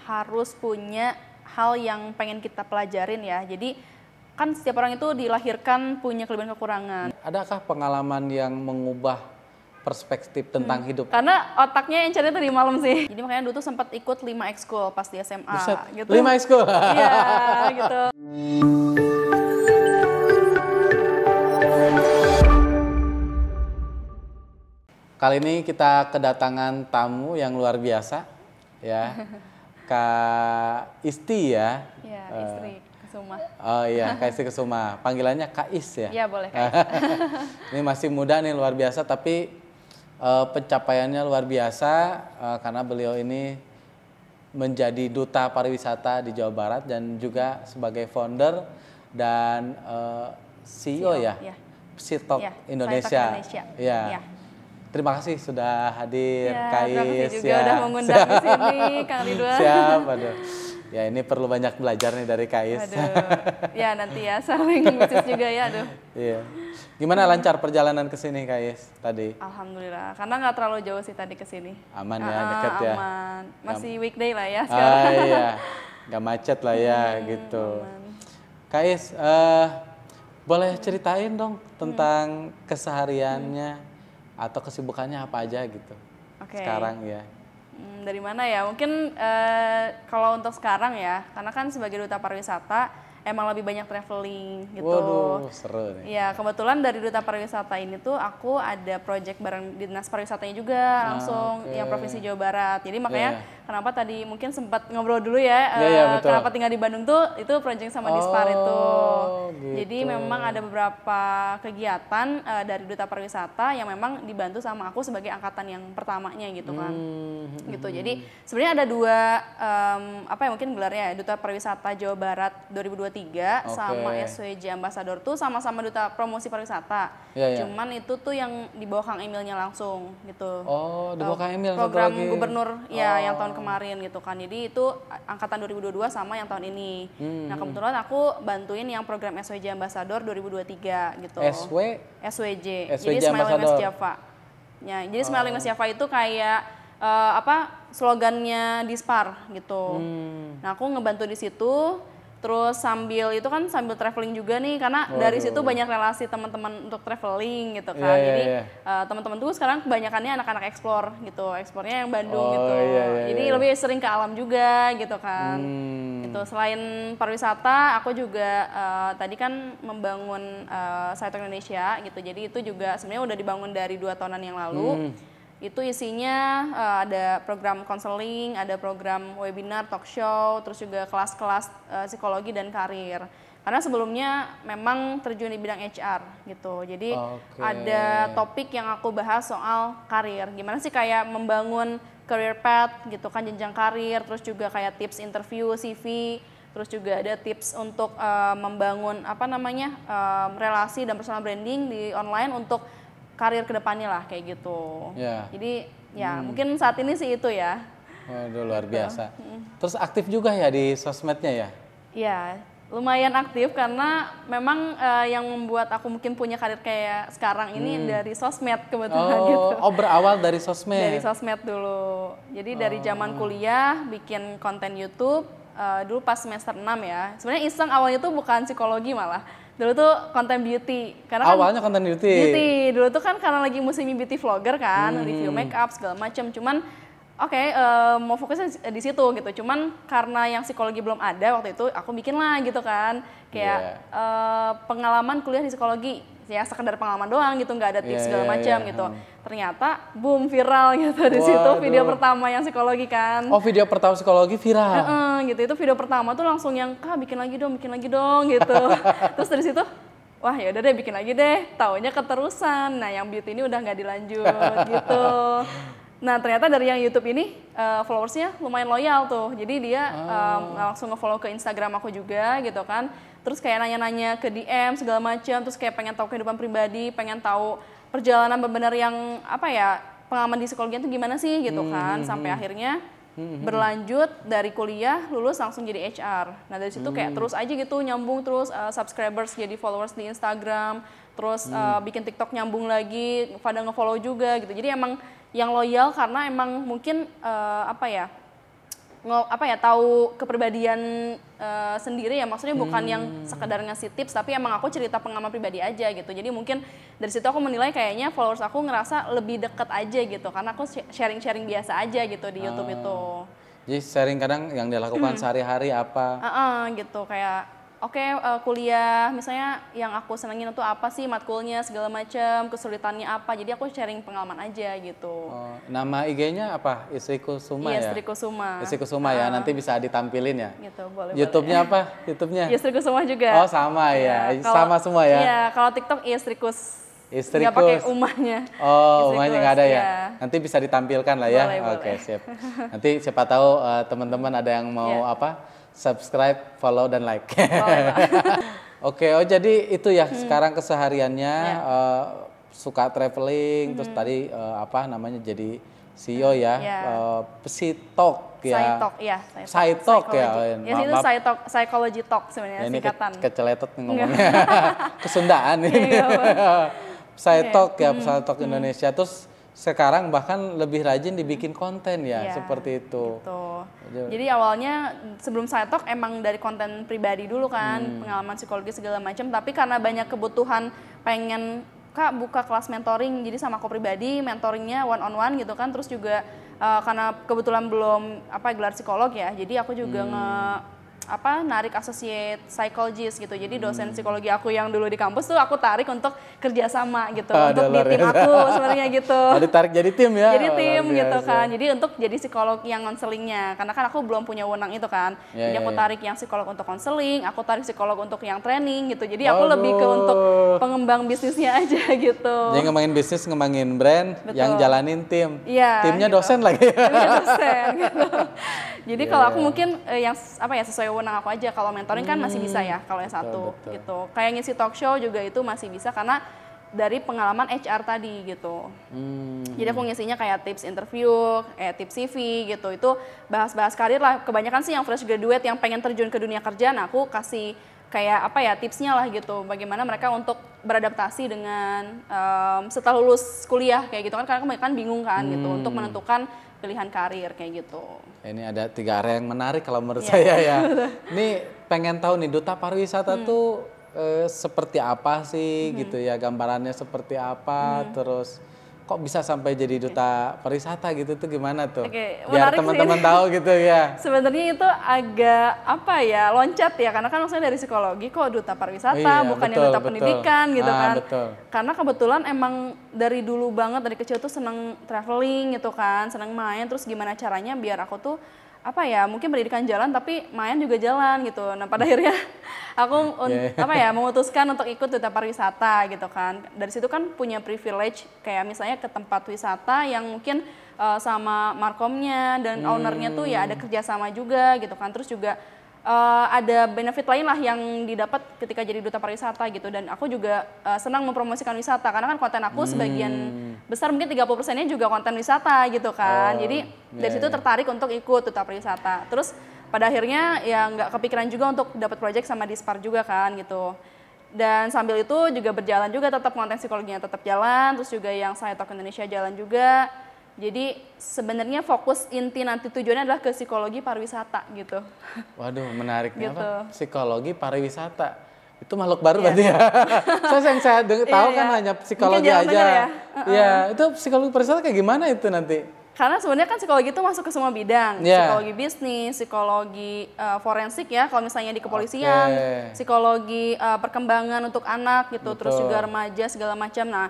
harus punya hal yang pengen kita pelajarin ya. Jadi kan setiap orang itu dilahirkan punya kelebihan kekurangan. Adakah pengalaman yang mengubah perspektif tentang hidup? Karena otaknya encernya tadi malam sih. Jadi makanya dulu tuh sempat ikut 5 ekskul pas di SMA. Buset, gitu. 5 ekskul? Iya, gitu. Kali ini kita kedatangan tamu yang luar biasa, ya. Kak Isti ya. Iya, istri Kesuma. Oh iya, Kak Isti Kesuma. Panggilannya Kak Is ya? Iya, boleh Kak Is. Ini masih muda nih, luar biasa, tapi pencapaiannya luar biasa karena beliau ini menjadi duta pariwisata di Jawa Barat dan juga sebagai founder dan CEO ya, Psitalk ya, Indonesia. Ya. Ya. Terima kasih sudah hadir, ya, Kak Is. Terima kasih juga ya. udah mengundang di sini, Kang Ridwan. Siap, aduh. Ya ini perlu banyak belajar nih dari Kak Is. Aduh, ya nanti ya saling bisnis juga ya, aduh. Iya. Gimana lancar perjalanan ke sini Kak Is tadi? Alhamdulillah, karena nggak terlalu jauh sih tadi ke sini. Aman ya, deket ya? Aman, masih weekday lah ya sekarang. Iya, nggak macet lah ya gitu. Aman. Kak Is, boleh ceritain dong tentang kesehariannya atau kesibukannya apa aja gitu sekarang ya? Dari mana ya? Mungkin kalau untuk sekarang ya, karena kan sebagai duta pariwisata emang lebih banyak traveling gitu. Waduh, seru nih. Ya, kebetulan dari duta pariwisata ini tuh aku ada project bareng dinas pariwisatanya juga langsung yang Provinsi Jawa Barat. Jadi makanya kenapa tadi mungkin sempat ngobrol dulu ya, betul. kenapa tinggal di Bandung tuh itu project sama Dispar itu. Gitu. Jadi memang ada beberapa kegiatan dari duta pariwisata yang memang dibantu sama aku sebagai angkatan yang pertamanya gitu kan. Gitu. Jadi sebenarnya ada dua apa ya mungkin gelarnya, duta pariwisata Jawa Barat 2023 sama SWJ Ambassador tuh sama-sama duta promosi pariwisata. Cuman itu tuh yang di bawah Kang Emilnya langsung gitu. Oh, di bawah Kang Emil. Program gubernur ya yang tahun kemarin gitu kan. Jadi itu angkatan 2022 sama yang tahun ini. Nah, kebetulan aku bantuin yang program SWJ Ambassador 2023 gitu. SWJ. Jadi Smiling West Java. Ya, jadi Smiling West Java itu kayak slogannya Dispar gitu. Nah, aku ngebantu di situ. Terus sambil traveling juga nih, karena dari situ banyak relasi teman-teman untuk traveling gitu kan. Jadi teman-teman tuh sekarang kebanyakannya anak-anak explore gitu, eksplornya yang Bandung gitu. Jadi lebih sering ke alam juga gitu kan. Gitu. Selain pariwisata, aku juga tadi kan membangun Psitalk Indonesia gitu. Jadi itu juga sebenarnya udah dibangun dari 2 tahunan yang lalu. Itu isinya ada program konseling, ada program webinar, talk show, terus juga kelas-kelas psikologi dan karir. Karena sebelumnya memang terjun di bidang HR gitu. Jadi ada topik yang aku bahas soal karir. Gimana sih kayak membangun career path gitu kan, jenjang karir, terus juga kayak tips interview, CV, terus juga ada tips untuk membangun relasi dan personal branding di online untuk karir kedepannya lah kayak gitu. Jadi ya mungkin saat ini sih itu ya. Waduh, luar biasa. Terus aktif juga ya di sosmednya ya? Iya, lumayan aktif karena memang yang membuat aku mungkin punya karir kayak sekarang ini dari sosmed kebetulan gitu. Oh, berawal dari sosmed? Dari sosmed dulu. Jadi dari zaman kuliah bikin konten YouTube, dulu pas semester 6 ya. Sebenarnya iseng awalnya tuh bukan psikologi malah. Dulu tuh konten beauty. Karena awalnya konten beauty? Beauty. Dulu tuh kan karena lagi musim beauty vlogger kan, review makeup segala macam. Cuman mau fokusnya di situ gitu. Cuman karena yang psikologi belum ada waktu itu, aku bikin lah gitu kan. Kayak pengalaman kuliah di psikologi. Ya sekedar pengalaman doang gitu, nggak ada tips segala macam gitu. Ternyata boom, viral gitu di situ video pertama yang psikologi kan. Oh, video pertama psikologi viral? Gitu, itu video pertama tuh langsung yang, Kak bikin lagi dong gitu. Terus dari situ, wah ya udah deh bikin lagi deh. Taunya keterusan. Nah yang beauty ini udah nggak dilanjut gitu. Nah ternyata dari yang YouTube ini followersnya lumayan loyal tuh. Jadi dia langsung nge-follow ke Instagram aku juga gitu kan. Terus kayak nanya-nanya ke DM segala macam. Terus kayak pengen tahu kehidupan pribadi, pengen tahu perjalanan benar-benar yang pengalaman di psikologi itu gimana sih gitu kan. Sampai akhirnya berlanjut dari kuliah, lulus langsung jadi HR. Nah dari situ kayak terus aja gitu nyambung terus subscribers jadi followers di Instagram. Terus bikin TikTok nyambung lagi, pada nge-follow juga gitu. Jadi emang yang loyal karena emang mungkin tahu kepribadian sendiri ya, maksudnya bukan yang sekedar ngasih tips, tapi emang aku cerita pengalaman pribadi aja gitu. Jadi mungkin dari situ aku menilai kayaknya followers aku ngerasa lebih deket aja gitu, karena aku sharing-sharing biasa aja gitu di YouTube itu. Jadi sharing kadang yang dilakukan sehari-hari apa? Gitu kayak kuliah misalnya yang aku senengin itu apa sih, matkulnya segala macam, kesulitannya apa. Jadi aku sharing pengalaman aja gitu. Nama IG-nya apa? Istriku Suma ya? Istriku Suma. Istriku Suma ya, nanti bisa ditampilin ya? Gitu, boleh. YouTube-nya apa? YouTube-nya? Istriku Suma juga. Oh sama ya, sama semua ya? Iya, kalau TikTok Istrikus. Istrikus. Nggak pakai umahnya. Oh, umahnya nggak ada ya? Ya. Nanti bisa ditampilkan lah ya? Oke, siap. Nanti siapa tahu teman-teman ada yang mau subscribe, follow, dan like. Oke, jadi itu ya sekarang kesehariannya suka traveling, terus tadi jadi CEO ya, Psitalk ya. Psitalk ya. Ya itu Psychology Talk sebenarnya singkatan. Ini keceletot nih ngomongnya. Kesundaan ini. Psitalk ya, Psitalk Indonesia. Terus sekarang bahkan lebih rajin dibikin konten ya, seperti itu. Gitu. Jadi awalnya sebelum Psitalk emang dari konten pribadi dulu kan, pengalaman psikologi segala macam. Tapi karena banyak kebutuhan pengen Kak buka kelas mentoring, jadi sama aku pribadi mentoringnya one on one gitu kan. Terus juga karena kebetulan belum gelar psikolog ya, jadi aku juga narik associate psychologist gitu. Jadi dosen psikologi aku yang dulu di kampus tuh aku tarik untuk kerjasama gitu, untuk di tim aku sebenarnya gitu. Ditarik jadi tim ya? Jadi tim gitu kan, jadi untuk jadi psikolog yang konselingnya, karena kan aku belum punya wewenang itu kan. Jadi aku tarik yang psikolog untuk konseling, aku tarik psikolog untuk yang training gitu. Jadi aku lebih ke untuk pengembang bisnisnya aja gitu. Jadi ngembangin bisnis, ngembangin brand, yang jalanin tim. Iya. Timnya gitu. Dosen lagi. Timnya dosen gitu. Jadi kalau aku mungkin yang sesuai wewenang aku aja. Kalau mentoring kan masih bisa ya kalau yang satu gitu. Kayak ngisi talk show juga itu masih bisa karena dari pengalaman HR tadi gitu. Jadi aku ngisinya kayak tips interview, tips CV gitu. Itu bahas-bahas karir lah. Kebanyakan sih yang fresh graduate yang pengen terjun ke dunia kerja, nah aku kasih kayak tipsnya lah gitu. Bagaimana mereka untuk beradaptasi dengan setelah lulus kuliah kayak gitu kan. Karena kebanyakan bingung kan gitu untuk menentukan pilihan karir kayak gitu. Ini ada 3 area yang menarik kalau menurut saya ya. Ini pengen tahu nih duta pariwisata tuh seperti apa sih gitu ya, gambarannya seperti apa, terus kok bisa sampai jadi duta pariwisata gitu tuh gimana tuh? Biar teman-teman tahu gitu ya. Sebenarnya itu agak loncat ya, karena kan maksudnya dari psikologi kok duta pariwisata, bukannya duta pendidikan gitu kan. Betul. Karena kebetulan emang dari dulu banget, dari kecil tuh seneng traveling gitu kan, seneng main, terus gimana caranya biar aku tuh mungkin pendidikan jalan tapi main juga jalan gitu. Nah pada akhirnya aku memutuskan untuk ikut duta pariwisata gitu kan. Dari situ kan punya privilege kayak misalnya ke tempat wisata yang mungkin sama markomnya dan ownernya tuh ya ada kerjasama juga gitu kan. Terus juga ada benefit lain lah yang didapat ketika jadi duta pariwisata gitu. Dan aku juga senang mempromosikan wisata karena kan konten aku sebagian besar mungkin 30%-nya juga konten wisata gitu kan. Jadi dari situ tertarik untuk ikut duta pariwisata. Terus pada akhirnya ya nggak kepikiran juga untuk dapat project sama Dispar juga kan gitu. Dan sambil itu juga berjalan juga tetap konten psikologinya tetap jalan, terus juga yang Psitalk Indonesia jalan juga. Jadi sebenarnya fokus inti nanti tujuannya adalah ke psikologi pariwisata gitu. Waduh, menariknya gitu. Apa? Psikologi pariwisata. Itu makhluk baru berarti ya. Yang saya tahu kan hanya psikologi aja. Iya, itu psikologi pariwisata kayak gimana itu nanti? Karena sebenarnya kan psikologi itu masuk ke semua bidang. Psikologi bisnis, psikologi forensik ya kalau misalnya di kepolisian, psikologi perkembangan untuk anak gitu, terus juga remaja segala macam. Nah,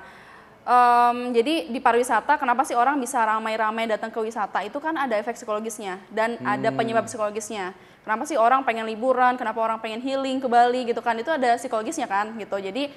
jadi di pariwisata kenapa sih orang bisa ramai-ramai datang ke wisata, itu kan ada efek psikologisnya dan ada penyebab psikologisnya. Kenapa sih orang pengen liburan, kenapa orang pengen healing ke Bali gitu kan, itu ada psikologisnya kan gitu. Jadi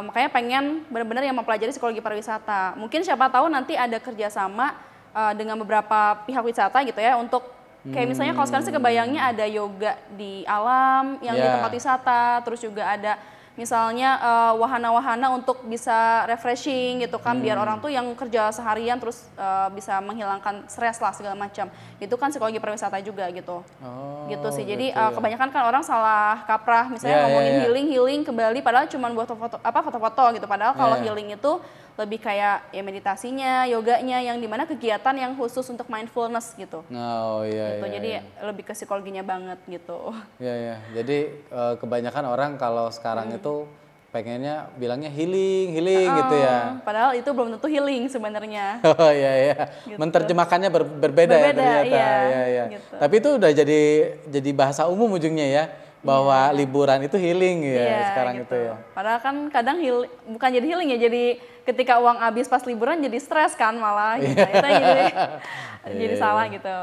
makanya pengen benar-benar yang mempelajari psikologi pariwisata. Mungkin siapa tahu nanti ada kerjasama dengan beberapa pihak wisata gitu ya, untuk kayak misalnya kalau sekarang sih kebayangnya ada yoga di alam yang di tempat wisata, terus juga ada misalnya wahana-wahana untuk bisa refreshing gitu kan, biar orang tuh yang kerja seharian terus bisa menghilangkan stres lah segala macam. Itu kan psikologi pariwisata juga gitu. Gitu sih. Jadi kebanyakan kan orang salah kaprah misalnya ngomongin healing ke Bali padahal cuma buat foto-foto gitu. Padahal kalau healing itu lebih kayak ya meditasinya, yoganya, yang dimana kegiatan yang khusus untuk mindfulness gitu. Oh iya. Gitu. Iya, jadi iya. lebih ke psikologinya banget gitu. Iya ya. Jadi kebanyakan orang kalau sekarang itu pengennya bilangnya healing gitu ya. Padahal itu belum tentu healing sebenarnya. Oh iya iya. Gitu. Menerjemahkannya berbeda ya ternyata. Iya, Iya. gitu. Tapi itu udah jadi bahasa umum ujungnya ya, bahwa liburan itu healing ya Iya, sekarang gitu. itu ya. Padahal kan kadang bukan jadi healing ya, jadi ketika uang habis pas liburan jadi stres kan malah gitu. Itu jadi salah gitu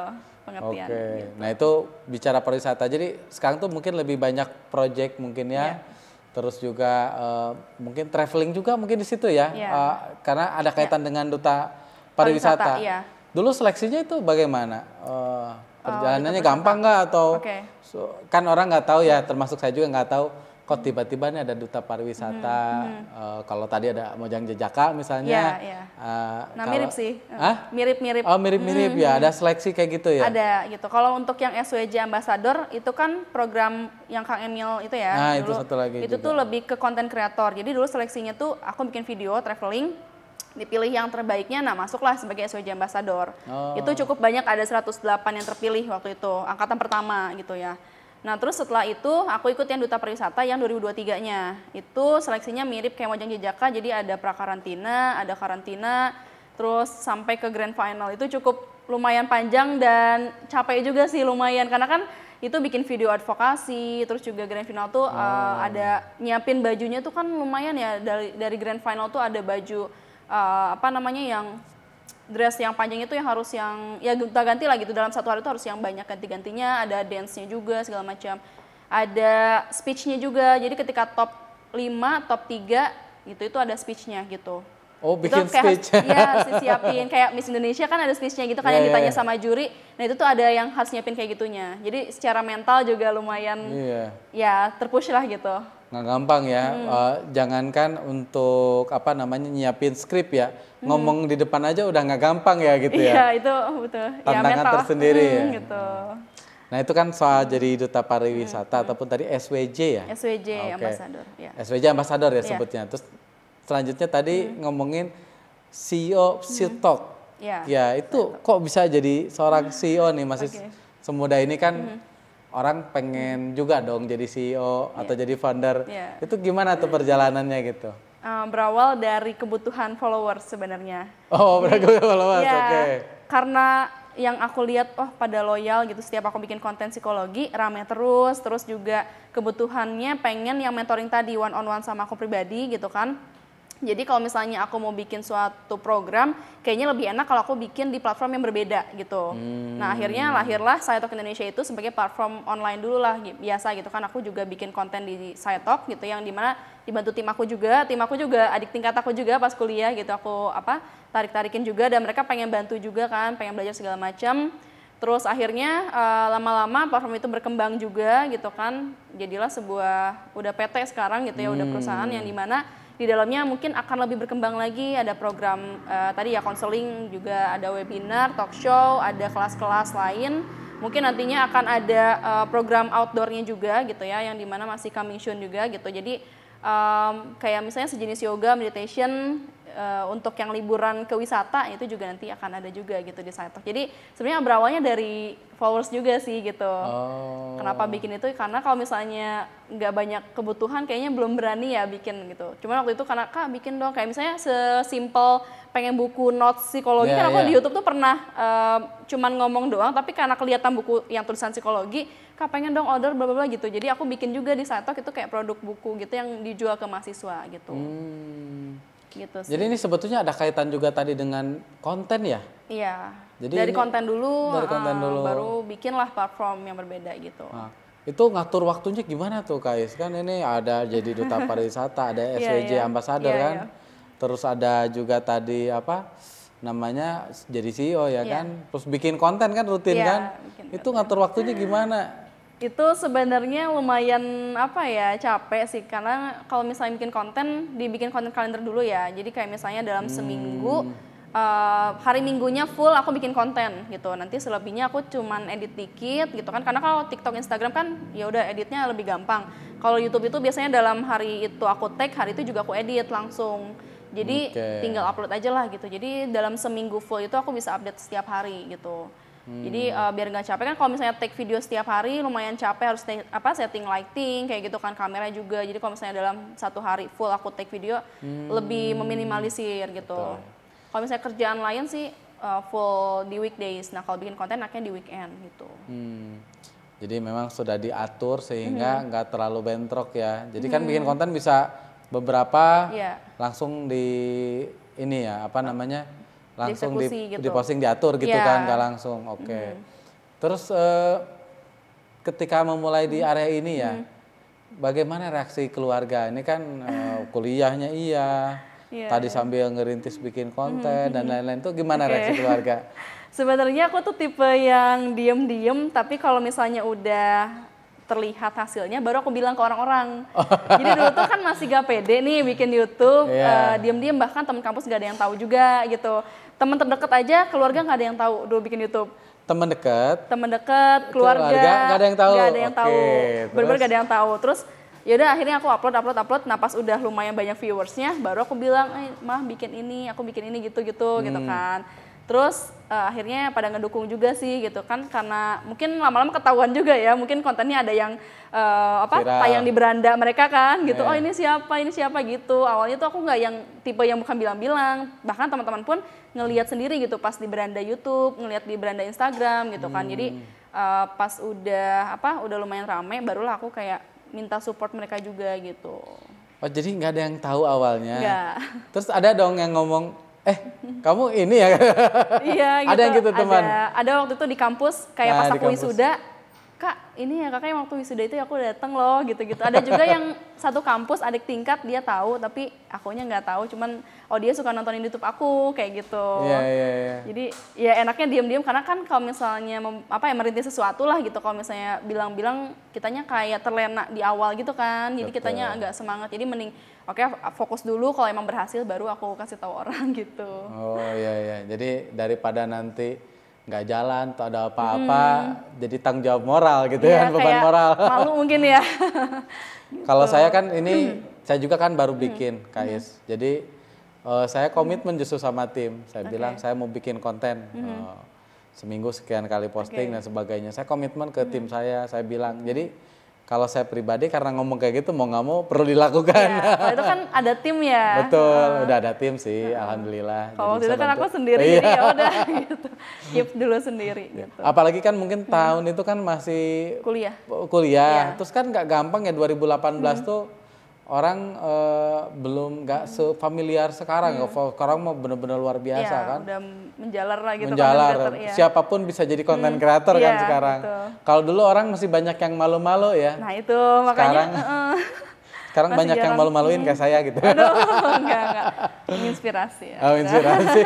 pengertian. Oke. Gitu. Nah itu bicara pariwisata. Jadi sekarang tuh mungkin lebih banyak project mungkin ya. Terus juga mungkin traveling juga mungkin di situ ya. Karena ada kaitan dengan duta pariwisata. Iya. Dulu seleksinya itu bagaimana? Perjalanannya gampang nggak atau kan orang nggak tahu ya, termasuk saya juga nggak tahu kok tiba-tiba nih ada duta pariwisata. Kalau tadi ada Mojang Jejaka misalnya. Nah mirip sih. Mirip-mirip. Oh mirip-mirip ya, ada seleksi kayak gitu ya? Ada gitu. Kalau untuk yang SWJ Ambassador itu kan program yang Kang Emil itu ya. Nah dulu, itu satu lagi itu juga. tuh lebih ke konten kreator. Jadi dulu seleksinya tuh aku bikin video traveling, dipilih yang terbaiknya, nah masuklah sebagai SWJ Ambassador. Itu cukup banyak, ada 108 yang terpilih waktu itu, angkatan pertama gitu ya. Nah terus setelah itu aku ikut yang duta pariwisata yang 2023-nya. Itu seleksinya mirip kayak Mojang Jejaka, jadi ada prakarantina, ada karantina, terus sampai ke grand final. Itu cukup lumayan panjang dan capek juga sih lumayan, karena kan itu bikin video advokasi, terus juga grand final tuh ada nyiapin bajunya tuh kan lumayan ya, dari grand final tuh ada baju yang dress yang panjang itu yang harus yang ya ganti lah gitu, dalam satu hari itu harus yang banyak ganti-gantinya, ada dance-nya juga segala macam, ada speech-nya juga, jadi ketika top 5, top 3 itu ada speech-nya gitu. Oh bikin itu kayak, speech? Iya siapin, kayak Miss Indonesia kan ada speech-nya gitu kan, yang ditanya sama juri, nah itu tuh ada yang harus nyiapin kayak gitunya, jadi secara mental juga lumayan ya terpush lah gitu. Nggak gampang ya, jangankan untuk nyiapin skrip ya, ngomong di depan aja udah nggak gampang ya gitu ya. Iya itu betul. Tantangan tersendiri ya. Gitu. Nah itu kan soal jadi duta pariwisata ataupun tadi SWJ ya? SWJ Ambassador. Ya. SWJ Ambassador ya sebutnya. Terus selanjutnya tadi ngomongin CEO Siltalk. Ya itu kok bisa jadi seorang CEO nih, masih semuda ini kan. Orang pengen juga dong jadi CEO atau jadi founder. Itu gimana tuh perjalanannya gitu? Berawal dari kebutuhan followers sebenarnya. Oh, kebutuhan followers, oke. Karena yang aku lihat, pada loyal gitu, setiap aku bikin konten psikologi, rame terus juga kebutuhannya pengen yang mentoring tadi, one on one sama aku pribadi gitu kan. Jadi kalau misalnya aku mau bikin suatu program, kayaknya lebih enak kalau aku bikin di platform yang berbeda gitu. Nah akhirnya lahirlah SciTalk Indonesia itu sebagai platform online dulu lah, biasa gitu kan. Aku juga bikin konten di SciTalk gitu, yang dimana dibantu tim aku juga adik tingkat aku juga pas kuliah gitu. Aku tarik-tarikin juga, dan mereka pengen bantu juga kan, pengen belajar segala macam. Terus akhirnya lama-lama platform itu berkembang juga gitu kan. Jadilah udah PT sekarang gitu ya, udah perusahaan yang dimana di dalamnya mungkin akan lebih berkembang lagi, ada program tadi ya konseling, juga ada webinar, talk show, ada kelas-kelas lain. Mungkin nantinya akan ada program outdoornya juga gitu ya, yang dimana masih coming soon juga gitu. Jadi kayak misalnya sejenis yoga, meditation, untuk yang liburan ke wisata itu juga nanti akan ada juga gitu di SciTalk. Jadi sebenarnya berawalnya dari followers juga sih gitu. Kenapa bikin itu? Karena kalau misalnya nggak banyak kebutuhan, kayaknya belum berani ya bikin gitu. Cuman waktu itu karena Kak bikin dong, kayak misalnya sesimpel pengen buku notes psikologi, kan aku di YouTube tuh pernah cuman ngomong doang, tapi karena kelihatan buku yang tulisan psikologi, Kak pengen dong order bla bla gitu. Jadi aku bikin juga di SciTalk itu kayak produk buku gitu yang dijual ke mahasiswa gitu. Gitu sih. Jadi ini sebetulnya ada kaitan juga tadi dengan konten ya? Iya. Jadi dari konten dulu, baru bikinlah platform yang berbeda gitu. Nah, itu ngatur waktunya gimana tuh Kais? Kan ini ada jadi duta pariwisata, ada SWJ Ambassador kan? Terus ada juga tadi jadi CEO ya kan? Terus bikin konten kan rutin kan? Itu ngatur waktunya gimana? Itu sebenarnya lumayan capek sih, karena kalau misalnya bikin konten, dibikin konten kalender dulu ya. Jadi kayak misalnya dalam seminggu, hari minggunya full aku bikin konten gitu. Nanti selebihnya aku cuman edit dikit gitu kan. Karena kalau TikTok, Instagram kan ya udah editnya lebih gampang. Kalau YouTube itu biasanya dalam hari itu aku tag, hari itu juga aku edit langsung. Jadi tinggal upload aja lah gitu. Jadi dalam seminggu full itu aku bisa update setiap hari gitu. Jadi biar nggak capek kan, kalau misalnya take video setiap hari lumayan capek, harus setting lighting kayak gitu kan, kamera juga. Jadi kalau misalnya dalam satu hari full aku take video lebih meminimalisir gitu. Kalau misalnya kerjaan lain sih full di weekdays. Nah kalau bikin konten enaknya di weekend gitu. Jadi memang sudah diatur sehingga nggak terlalu bentrok ya. Jadi kan bikin konten bisa beberapa langsung di ini ya, apa namanya, langsung gitu. diposting, diatur gitu kan, nggak langsung. Oke. Terus ketika memulai di area ini ya, bagaimana reaksi keluarga? Ini kan kuliahnya tadi sambil ngerintis bikin konten dan lain-lain, tuh gimana reaksi keluarga? Sebenarnya aku tuh tipe yang diem-diem, tapi kalau misalnya udah terlihat hasilnya baru aku bilang ke orang-orang. Jadi dulu tuh kan masih gak pede nih bikin YouTube, diem-diem, bahkan temen kampus gak ada yang tahu juga gitu. Temen terdekat aja, keluarga gak ada yang tahu dulu bikin YouTube. Temen dekat, keluarga gak ada yang tahu. Gak ada yang tahu. Bener-bener gak ada yang tahu. Terus yaudah akhirnya aku upload. Nah pas udah lumayan banyak viewersnya, baru aku bilang, mah bikin ini, aku bikin ini gitu kan. Terus akhirnya pada ngedukung juga sih gitu kan, karena mungkin lama-lama ketahuan juga ya, mungkin kontennya ada yang tayang di beranda mereka kan gitu. Oh ini siapa gitu. Awalnya tuh aku nggak yang tipe yang bukan bilang-bilang, bahkan teman-teman pun ngelihat sendiri gitu pas di beranda YouTube, ngelihat di beranda Instagram gitu kan. Jadi pas udah lumayan rame, barulah aku kayak minta support mereka juga gitu. Oh jadi nggak ada yang tahu awalnya? Nggak. Terus ada dong yang ngomong, kamu ini ya? Iya gitu. Ada yang gitu teman? Ada waktu itu di kampus, kayak pas aku wisuda, Kak ini ya kakak yang waktu wisuda itu aku dateng loh gitu-gitu. Ada juga yang satu kampus, adik tingkat, dia tahu tapi akunya nggak tahu, cuman dia suka nontonin YouTube aku kayak gitu. Iya. Jadi ya enaknya diem-diem, karena kan kalau misalnya merintis sesuatu lah gitu, kalau misalnya bilang-bilang kitanya kayak terlena di awal gitu kan. Jadi kitanya agak semangat, jadi mending fokus dulu, kalau emang berhasil baru aku kasih tahu orang gitu. Oh iya, jadi daripada nanti nggak jalan atau ada apa-apa, jadi tanggung jawab moral gitu ya, beban moral. Malu mungkin ya. Kalau saya kan ini, saya juga kan baru bikin KIS, jadi saya komitmen justru sama tim. Saya bilang saya mau bikin konten, seminggu sekian kali posting dan sebagainya. Saya komitmen ke tim saya bilang, jadi kalau saya pribadi karena ngomong kayak gitu mau nggak mau perlu dilakukan. Kalau itu kan ada tim ya. Betul, udah ada tim sih, alhamdulillah. Kalau waktu itu kan aku sendiri, jadi ya udah gitu, keep dulu sendiri. Gitu. Apalagi kan mungkin tahun itu kan masih kuliah. Terus kan nggak gampang ya, 2018 tuh orang belum nggak sefamiliar sekarang. Sekarang mau bener-bener luar biasa kan. Udah menjalar lah gitu. Siapapun bisa jadi konten kreator kan sekarang. Kalau dulu orang masih banyak yang malu-malu ya. Nah itu makanya. Sekarang banyak yang malu-maluin kayak saya gitu. Aduh, enggak. Inspirasi ya. Oh, inspirasi.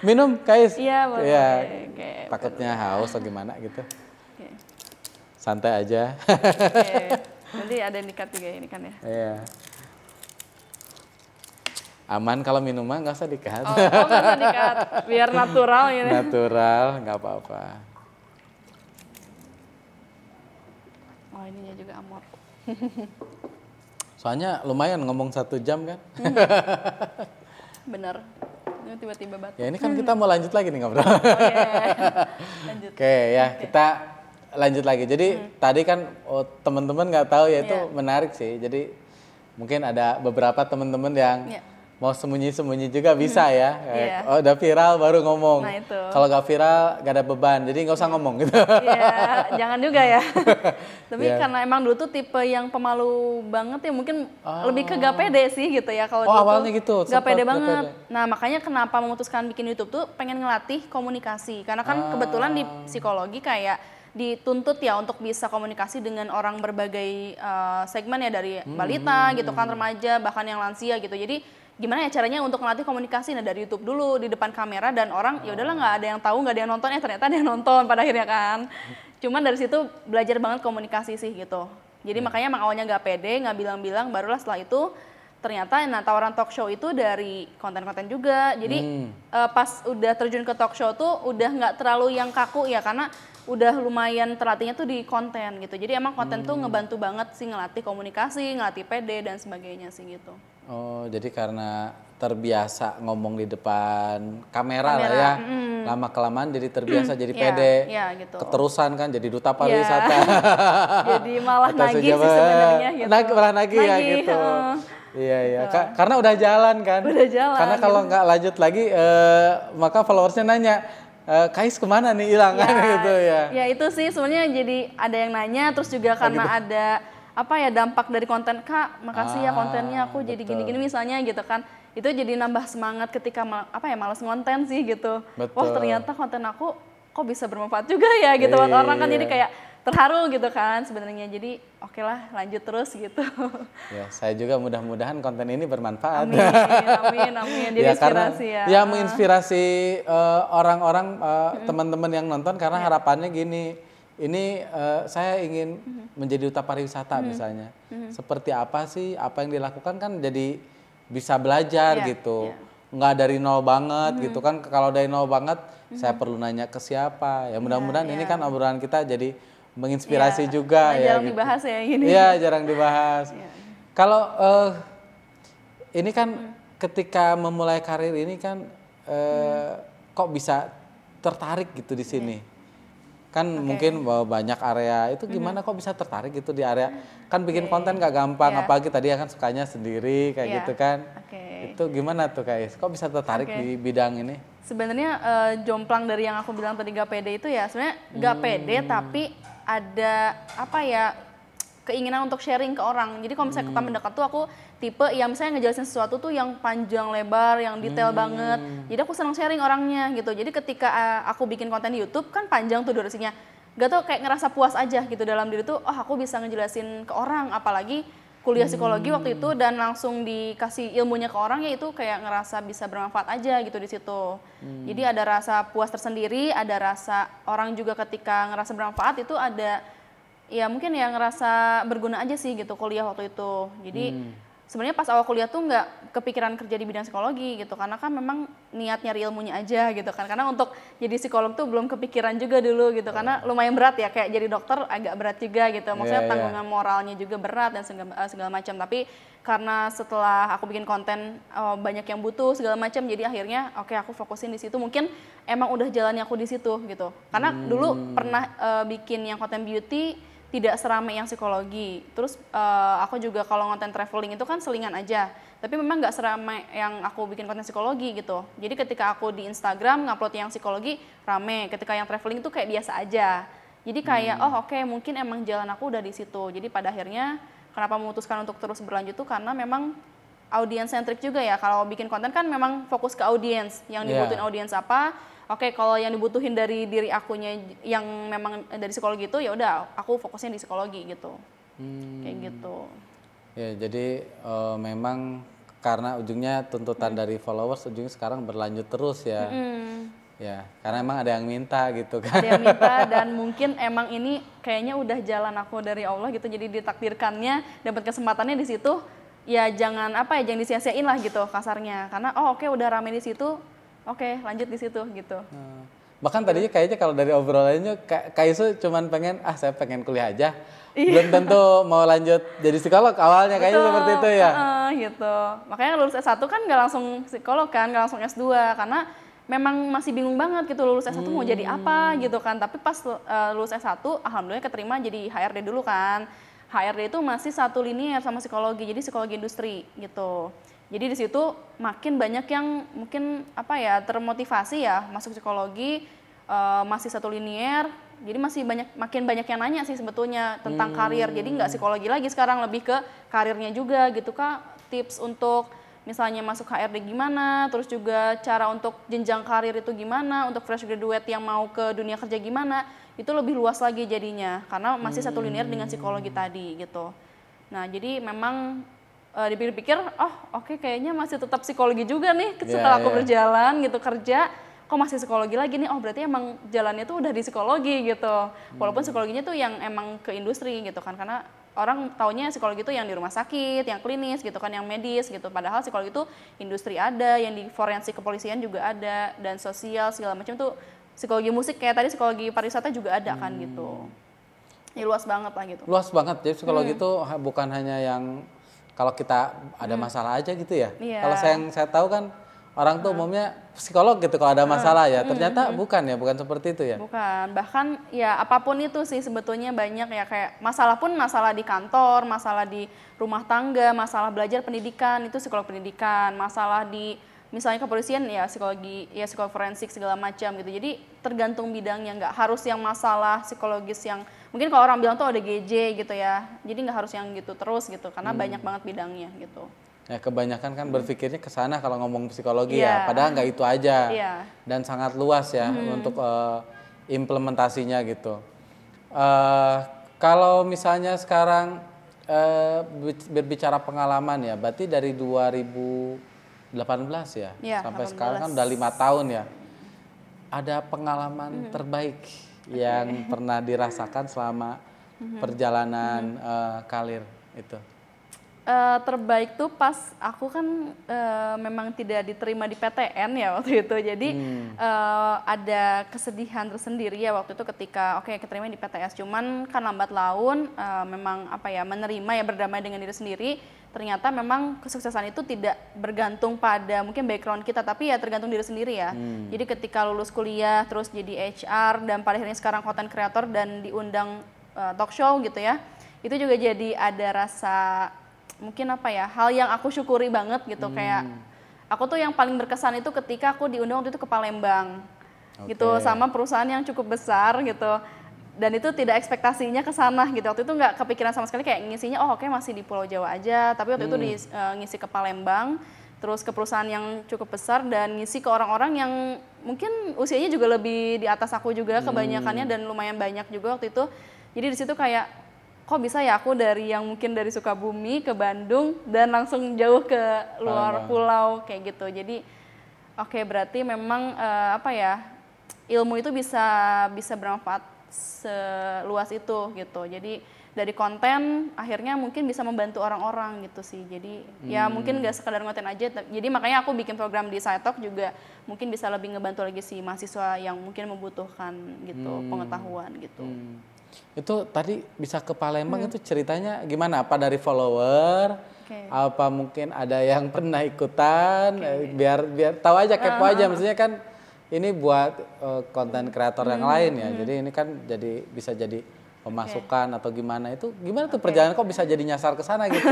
Minum, Kais? Iya, boleh. Iya. Takutnya haus atau gimana gitu. Santai aja. Nanti ada nikat juga ini kan ya. Iya. Aman kalau minum mah nggak usah dikat. Oh nggak usah dikat, biar natural gitu. Natural, nggak apa-apa. Oh ininya juga Amor. Soalnya lumayan ngomong 1 jam kan. Bener. Ini tiba-tiba batuk. Ya ini kan kita mau lanjut lagi nih ngobrol. Lanjut. Oke ya, kita lanjut lagi. Jadi tadi kan teman-teman nggak tahu ya, itu menarik sih. Jadi mungkin ada beberapa teman-teman yang mau sembunyi-sembunyi juga bisa ya. Oh udah viral baru ngomong. Nah itu. Kalau nggak viral nggak ada beban, jadi nggak usah ngomong gitu. Iya, jangan juga ya. Tapi karena emang dulu tuh tipe yang pemalu banget ya, mungkin lebih ke gak pede sih gitu ya. Kalau dulu awalnya gitu. Gak pede banget. Nah makanya kenapa memutuskan bikin YouTube tuh pengen ngelatih komunikasi. Karena kan kebetulan di psikologi kayak dituntut ya untuk bisa komunikasi dengan orang berbagai segmen ya, dari balita gitu kan, remaja, bahkan yang lansia gitu. Jadi gimana ya caranya untuk ngelatih komunikasi? Nah dari YouTube dulu di depan kamera, dan orang ya udahlah nggak ada yang tahu, nggak ada yang nonton, ternyata ada yang nonton pada akhirnya kan. Cuman dari situ belajar banget komunikasi sih gitu. Jadi makanya emang awalnya nggak pede, nggak bilang-bilang, barulah setelah itu ternyata tawaran talk show itu dari konten-konten juga. Jadi pas udah terjun ke talk show tuh udah nggak terlalu yang kaku ya, karena udah lumayan terlatihnya tuh di konten gitu. Jadi emang konten tuh ngebantu banget sih ngelatih komunikasi, ngelatih PD dan sebagainya sih gitu. Oh, jadi karena terbiasa ngomong di depan kamera lah ya. Lama kelamaan jadi terbiasa jadi pede. Gitu. Keterusan kan jadi duta pariwisata. Jadi malah nagih sih sebenarnya gitu. Malah nagih ya gitu. Iya. Karena udah jalan kan. Udah jalan. Karena kalau nggak lanjut lagi maka followersnya nanya, Kais kemana nih hilang kan gitu ya. Ya itu sih sebenarnya jadi ada yang nanya terus juga karena gitu. Ada dampak dari konten Kak, makasih ya kontennya aku jadi gini-gini misalnya gitu kan. Itu jadi nambah semangat ketika malas ngonten sih gitu. Betul. Wah ternyata konten aku kok bisa bermanfaat juga ya gitu buat orang kan jadi kayak terharu gitu kan sebenarnya. Jadi oke lah lanjut terus gitu. Ya saya juga mudah-mudahan konten ini bermanfaat. Amin. Jadi inspirasi ya. Ya menginspirasi orang-orang teman-teman yang nonton karena harapannya gini. Ini saya ingin menjadi duta pariwisata misalnya. Seperti apa sih apa yang dilakukan kan jadi bisa belajar gitu. Nggak dari nol banget gitu kan. Kalau dari nol banget saya perlu nanya ke siapa. Ya mudah-mudahan ini kan obrolan kita jadi menginspirasi juga ya. Jarang dibahas ya gini. Iya jarang dibahas. Kalau ini kan ketika memulai karir ini kan kok bisa tertarik gitu di sini. Kan mungkin banyak area itu gimana kok bisa tertarik gitu di area kan bikin konten gak gampang apalagi tadi kan sukanya sendiri kayak gitu kan. Itu gimana tuh Kais? Kok bisa tertarik di bidang ini? Sebenarnya jomplang dari yang aku bilang tadi gak pede itu ya sebenarnya gak pede tapi ada keinginan untuk sharing ke orang. Jadi kalau misalnya ke teman dekat tuh aku tipe yang misalnya ngejelasin sesuatu tuh yang panjang lebar, yang detail banget. Jadi aku senang sharing orangnya gitu. Jadi ketika aku bikin konten di YouTube kan panjang tuh durasinya. Gak tau kayak ngerasa puas aja gitu dalam diri tuh, aku bisa ngejelasin ke orang. Apalagi kuliah psikologi waktu itu dan langsung dikasih ilmunya ke orang ya itu kayak ngerasa bisa bermanfaat aja gitu di situ. Jadi ada rasa puas tersendiri, ada rasa orang juga ketika ngerasa bermanfaat itu ada ya mungkin ya ngerasa berguna aja sih gitu kuliah waktu itu. Jadi sebenarnya pas awal kuliah tuh nggak kepikiran kerja di bidang psikologi gitu karena kan memang niat nyari ilmunya aja gitu kan. Karena untuk jadi psikolog tuh belum kepikiran juga dulu gitu karena lumayan berat ya kayak jadi dokter agak berat juga gitu. Maksudnya tanggungan moralnya juga berat dan segala macam. Tapi karena setelah aku bikin konten banyak yang butuh segala macam jadi akhirnya aku fokusin di situ. Mungkin emang udah jalannya aku di situ gitu. Karena dulu pernah bikin yang konten beauty tidak seramai yang psikologi. Terus aku juga kalau ngonten traveling itu kan selingan aja. Tapi memang nggak seramai yang aku bikin konten psikologi gitu. Jadi ketika aku di Instagram ngupload yang psikologi rame. Ketika yang traveling itu kayak biasa aja. Jadi kayak mungkin emang jalan aku udah di situ. Jadi pada akhirnya kenapa memutuskan untuk terus berlanjut tuh karena memang audiens centric juga ya. Kalau bikin konten kan memang fokus ke audiens. Yang dibutuhin audiens apa? Kalau yang dibutuhin dari diri akunya yang memang dari psikologi itu ya udah aku fokusnya di psikologi gitu. Kayak gitu. Ya, jadi memang karena ujungnya tuntutan dari followers ujungnya sekarang berlanjut terus ya. Ya, karena emang ada yang minta gitu kan. Ada yang minta dan mungkin emang ini kayaknya udah jalan aku dari Allah gitu. Jadi ditakdirkannya dapat kesempatannya di situ. Ya jangan jangan disia-siain lah gitu kasarnya. Karena udah rame di situ. Lanjut di situ gitu. Bahkan tadinya kayaknya kalau dari obrolannya Kak Isu cuman pengen saya pengen kuliah aja. Belum tentu mau lanjut jadi psikolog awalnya kayaknya seperti itu ya. Gitu. Makanya lulus S1 kan nggak langsung psikolog kan, nggak langsung S2 karena memang masih bingung banget gitu lulus S1 mau jadi apa gitu kan. Tapi pas lulus S1 alhamdulillah keterima jadi HRD dulu kan. HRD itu masih satu linear sama psikologi, jadi psikologi industri gitu. Jadi di situ makin banyak yang mungkin termotivasi ya masuk psikologi masih satu linear. Jadi makin banyak yang nanya sih sebetulnya tentang karir. Jadi nggak psikologi lagi sekarang lebih ke karirnya juga gitu Kak. Tips untuk misalnya masuk HRD gimana, terus juga cara untuk jenjang karir itu gimana, untuk fresh graduate yang mau ke dunia kerja gimana, itu lebih luas lagi jadinya karena masih satu linear dengan psikologi tadi gitu. Nah jadi memang dipikir-pikir, kayaknya masih tetap psikologi juga nih setelah aku berjalan gitu kerja, kok masih psikologi lagi nih, berarti emang jalannya tuh udah di psikologi gitu. Walaupun psikologinya tuh yang emang ke industri gitu kan, karena orang taunya psikologi itu yang di rumah sakit, yang klinis gitu kan, yang medis gitu. Padahal psikologi itu industri ada, yang di forensik kepolisian juga ada, dan sosial segala macam tuh psikologi musik kayak tadi psikologi pariwisata juga ada kan gitu. Ya luas banget lah gitu. Luas banget, jadi psikologi itu bukan hanya yang kalau kita ada masalah aja gitu ya. Iya. Kalau saya tahu kan orang tuh umumnya psikolog gitu kalau ada masalah ya. Ternyata bukan seperti itu ya. Bukan, bahkan ya apapun itu sih sebetulnya banyak ya, kayak masalah pun masalah di kantor, masalah di rumah tangga, masalah belajar pendidikan itu psikolog pendidikan, masalah di misalnya kepolisian ya psikologi, ya psikolog forensik segala macam gitu. Jadi tergantung bidangnya, nggak harus yang masalah psikologis yang mungkin kalau orang bilang tuh ada GJ gitu ya. Jadi nggak harus yang gitu terus gitu, karena banyak banget bidangnya gitu. Ya kebanyakan kan berpikirnya ke sana kalau ngomong psikologi ya, padahal nggak itu aja. Dan sangat luas ya untuk implementasinya gitu. Kalau misalnya sekarang berbicara pengalaman ya, berarti dari 2018 ya, sampai 18. Sekarang kan udah 5 tahun ya. Ada pengalaman terbaik yang pernah dirasakan selama perjalanan karir itu? Terbaik tuh pas aku kan memang tidak diterima di PTN ya waktu itu, jadi ada kesedihan tersendiri ya waktu itu ketika keterima di PTS, cuman kan lambat laun memang menerima ya, berdamai dengan diri sendiri. Ternyata memang kesuksesan itu tidak bergantung pada mungkin background kita, tapi ya tergantung diri sendiri ya. Jadi ketika lulus kuliah terus jadi HR dan pada akhirnya sekarang content creator dan diundang talk show gitu ya, itu juga jadi ada rasa mungkin hal yang aku syukuri banget gitu. Kayak aku tuh yang paling berkesan itu ketika aku diundang waktu itu ke Palembang gitu, sama perusahaan yang cukup besar gitu, dan itu tidak ekspektasinya ke sana gitu. Waktu itu nggak kepikiran sama sekali, kayak ngisinya masih di Pulau Jawa aja, tapi waktu itu ngisi ke Palembang, terus ke perusahaan yang cukup besar dan ngisi ke orang-orang yang mungkin usianya juga lebih di atas aku juga kebanyakannya, dan lumayan banyak juga waktu itu. Jadi di situ kayak kok bisa ya aku dari yang mungkin dari Sukabumi ke Bandung dan langsung jauh ke luar pulau kayak gitu. Jadi berarti memang ilmu itu bisa bermanfaat seluas itu gitu. Jadi dari konten akhirnya mungkin bisa membantu orang-orang gitu sih. Jadi ya mungkin nggak sekedar konten aja. Jadi makanya aku bikin program di SciTalk juga mungkin bisa lebih ngebantu lagi si mahasiswa yang mungkin membutuhkan gitu pengetahuan gitu. Itu tadi bisa ke Palembang itu ceritanya gimana? Apa dari follower? Apa mungkin ada yang pernah ikutan? Biar tahu aja, kepo aja. Maksudnya kan ini buat konten kreator yang lain ya. Jadi ini kan bisa jadi pemasukan atau gimana, itu gimana tuh perjalanan kok bisa jadi nyasar ke sana gitu?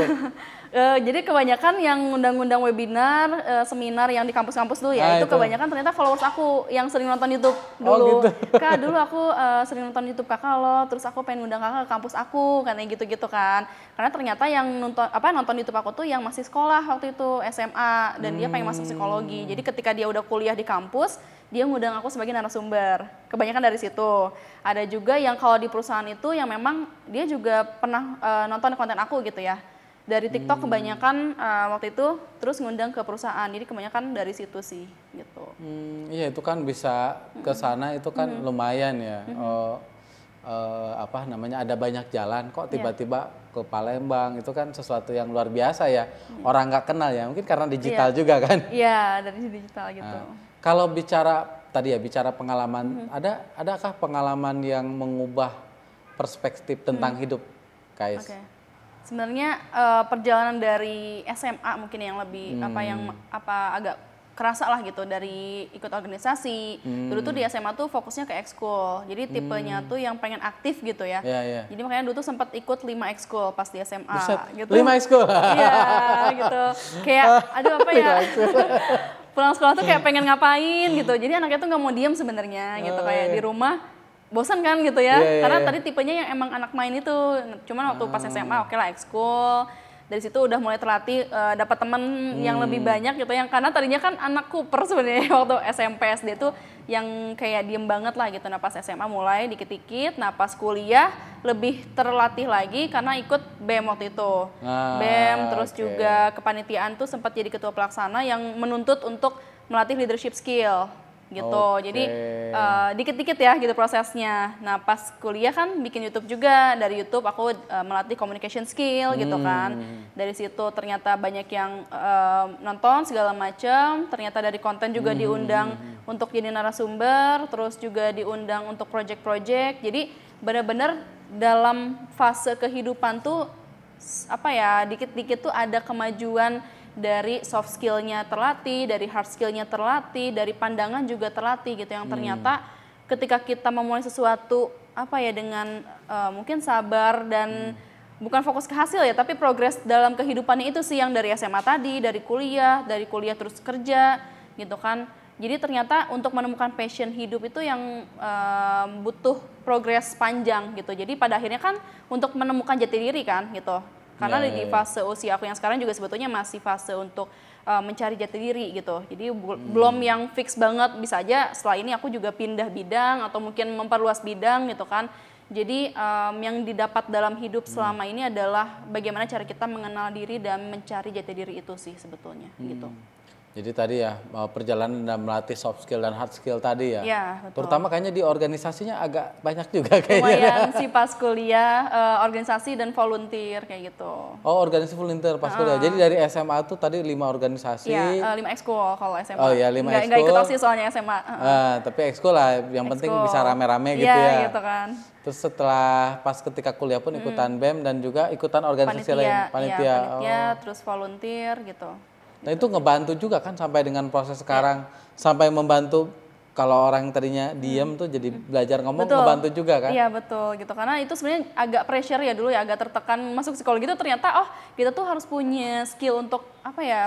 Jadi kebanyakan yang ngundang-ngundang webinar, seminar yang di kampus-kampus dulu ya, itu kebanyakan ternyata followers aku yang sering nonton YouTube dulu. Gitu. Kak, dulu aku sering nonton YouTube kakak lo, terus aku pengen ngundang kakak ke kampus aku, karena gitu-gitu kan. Karena ternyata yang nonton YouTube aku tuh yang masih sekolah waktu itu, SMA, dan dia pengen masuk psikologi. Jadi ketika dia udah kuliah di kampus, dia ngundang aku sebagai narasumber. Kebanyakan dari situ. Ada juga yang kalau di perusahaan itu yang memang dia juga pernah nonton konten aku gitu ya. Dari TikTok kebanyakan waktu itu, terus ngundang ke perusahaan. Jadi kebanyakan dari situ sih gitu. Iya, itu kan bisa ke sana itu kan lumayan ya. Ada banyak jalan kok tiba-tiba ke Palembang, itu kan sesuatu yang luar biasa ya. Orang nggak kenal ya, mungkin karena digital juga kan. Iya, dari digital gitu. Kalau bicara pengalaman, adakah pengalaman yang mengubah perspektif tentang hidup, Kais? Sebenarnya perjalanan dari SMA mungkin yang lebih agak kerasa lah gitu, dari ikut organisasi. Dulu tuh di SMA tuh fokusnya ke ekskul. Jadi tipenya tuh yang pengen aktif gitu ya. Jadi makanya dulu tuh sempat ikut 5 ekskul pas di SMA. Gitu. 5 ekskul? Iya gitu. Kayak aduh pulang sekolah tuh kayak pengen ngapain gitu. Jadi anaknya tuh nggak mau diem sebenarnya gitu. Kayak di rumah bosan kan gitu ya. Karena tadi tipenya yang emang anak main itu. Cuman waktu pas SMA lah ekskul. Dari situ udah mulai terlatih dapat teman yang lebih banyak gitu, yang karena tadinya kan anak kuper sebenarnya waktu SMP SD tuh yang kayak diem banget lah gitu. Nah pas SMA mulai dikit-dikit, nah pas kuliah lebih terlatih lagi karena ikut BEM waktu itu. BEM terus juga kepanitiaan tuh sempat jadi ketua pelaksana yang menuntut untuk melatih leadership skill gitu. Jadi dikit-dikit ya gitu prosesnya. Nah pas kuliah kan bikin YouTube juga. Dari YouTube aku melatih communication skill gitu kan. Dari situ ternyata banyak yang nonton segala macam. Ternyata dari konten juga diundang untuk jadi narasumber. Terus juga diundang untuk project-project. Jadi benar-benar dalam fase kehidupan tuh dikit-dikit tuh ada kemajuan dari soft skillnya terlatih, dari hard skillnya terlatih, dari pandangan juga terlatih gitu, yang ternyata ketika kita memulai sesuatu dengan mungkin sabar dan bukan fokus ke hasil ya, tapi progres dalam kehidupannya itu sih, yang dari SMA tadi, dari kuliah terus kerja gitu kan. Jadi ternyata untuk menemukan passion hidup itu yang butuh progres panjang gitu. Jadi pada akhirnya kan untuk menemukan jati diri kan gitu. Karena di fase usia aku yang sekarang juga sebetulnya masih fase untuk mencari jati diri gitu. Jadi belum yang fix banget, bisa aja setelah ini aku juga pindah bidang atau mungkin memperluas bidang gitu kan. Jadi yang didapat dalam hidup selama ini adalah bagaimana cara kita mengenal diri dan mencari jati diri itu sih sebetulnya gitu. Jadi tadi ya perjalanan dan melatih soft skill dan hard skill tadi ya. Iya, betul. Terutama kayaknya di organisasinya agak banyak juga kayaknya. Lumayan sih pas kuliah, organisasi dan volunteer kayak gitu. Oh, organisasi volunteer pas kuliah. Jadi dari SMA tuh tadi 5 organisasi. Iya, 5 ekskul kalau SMA. Oh iya, 5 ekskul. Nggak ikut OSIS soalnya SMA. Tapi ekskul lah, yang penting bisa rame-rame gitu ya. Iya gitu kan. Terus setelah pas ketika kuliah pun ikutan BEM dan juga ikutan organisasi lain. Panitia, terus volunteer gitu. Nah itu ngebantu juga kan sampai dengan proses sekarang, sampai membantu kalau orang tadinya diem tuh jadi belajar ngomong, ngebantu juga kan? Iya betul gitu, karena itu sebenarnya agak pressure ya dulu ya, agak tertekan masuk psikologi itu, ternyata kita tuh harus punya skill untuk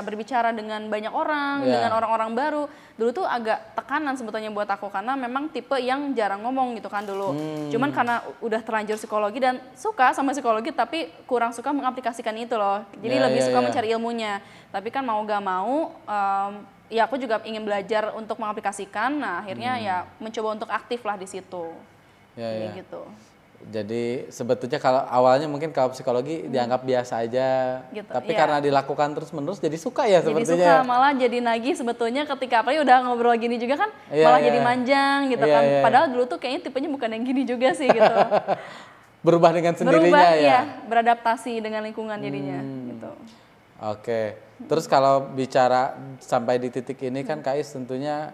berbicara dengan banyak orang, dengan orang-orang baru. Dulu tuh agak tekanan sebetulnya buat aku, karena memang tipe yang jarang ngomong gitu kan dulu. Cuman karena udah terlanjur psikologi dan suka sama psikologi, tapi kurang suka mengaplikasikan itu loh. Jadi lebih suka mencari ilmunya. Tapi kan mau gak mau, ya aku juga ingin belajar untuk mengaplikasikan. Nah akhirnya ya mencoba untuk aktif lah di situ. Gitu. Jadi sebetulnya kalau awalnya mungkin kalau psikologi dianggap biasa aja, gitu, tapi karena dilakukan terus-menerus jadi suka ya sebetulnya. Jadi suka, malah jadi nagih sebetulnya ketika apalagi udah ngobrol gini juga kan, malah jadi manjang gitu kan. Padahal dulu tuh kayaknya tipenya bukan yang gini juga sih gitu. Berubah dengan sendirinya beradaptasi dengan lingkungan jadinya gitu. Oke. Terus kalau bicara sampai di titik ini kan Kais tentunya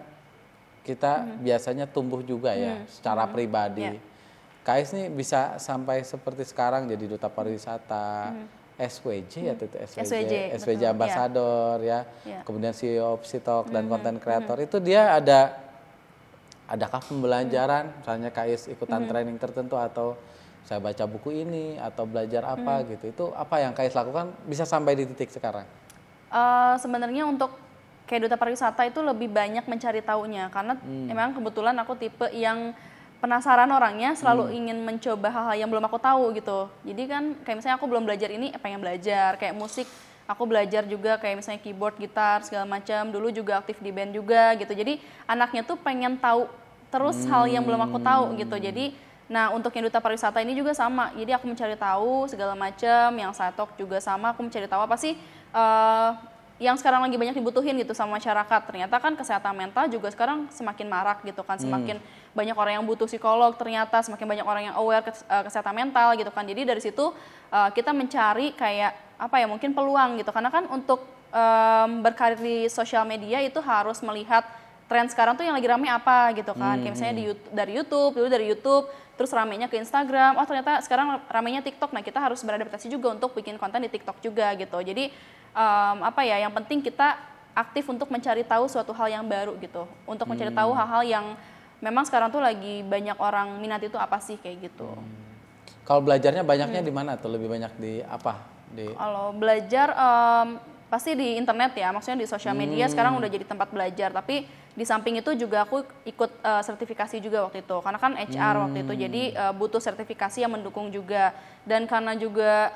kita biasanya tumbuh juga ya secara pribadi. Kais nih bisa sampai seperti sekarang jadi duta pariwisata, SWJ ya itu SWJ Ambassador ya. Kemudian CEO Psitalk dan content creator itu dia adakah pembelajaran misalnya Kais ikutan training tertentu atau saya baca buku ini atau belajar apa gitu, itu apa yang Kais lakukan bisa sampai di titik sekarang? Sebenarnya untuk kayak duta pariwisata itu lebih banyak mencari taunya, karena memang kebetulan aku tipe yang penasaran orangnya, selalu ingin mencoba hal-hal yang belum aku tahu gitu. Jadi kan kayak misalnya aku belum belajar ini, pengen belajar. Kayak musik, aku belajar juga kayak misalnya keyboard, gitar, segala macam. Dulu juga aktif di band juga gitu. Jadi anaknya tuh pengen tahu terus hal yang belum aku tahu gitu. Jadi nah untuk yang duta pariwisata ini juga sama. Jadi aku mencari tahu segala macam, yang Satok juga sama, aku mencari tahu apa sih yang sekarang lagi banyak dibutuhin gitu sama masyarakat. Ternyata kan kesehatan mental juga sekarang semakin marak gitu kan, semakin banyak orang yang butuh psikolog, ternyata semakin banyak orang yang aware kesehatan mental gitu kan. Jadi dari situ kita mencari kayak mungkin peluang gitu, karena kan untuk berkarir di sosial media itu harus melihat tren sekarang tuh yang lagi rame apa gitu kan. Kayak misalnya dari YouTube, terus ramenya ke Instagram, ternyata sekarang ramenya TikTok. Nah kita harus beradaptasi juga untuk bikin konten di TikTok juga gitu. Jadi yang penting kita aktif untuk mencari tahu suatu hal yang baru gitu, untuk mencari tahu hal-hal yang memang sekarang tuh lagi banyak orang minat itu apa sih kayak gitu. Kalau belajarnya banyaknya di mana tuh? Lebih banyak di apa? Kalau belajar pasti di internet ya, maksudnya di sosial media sekarang udah jadi tempat belajar. Tapi di samping itu juga aku ikut sertifikasi juga waktu itu, karena kan HR waktu itu, jadi butuh sertifikasi yang mendukung juga. Dan karena juga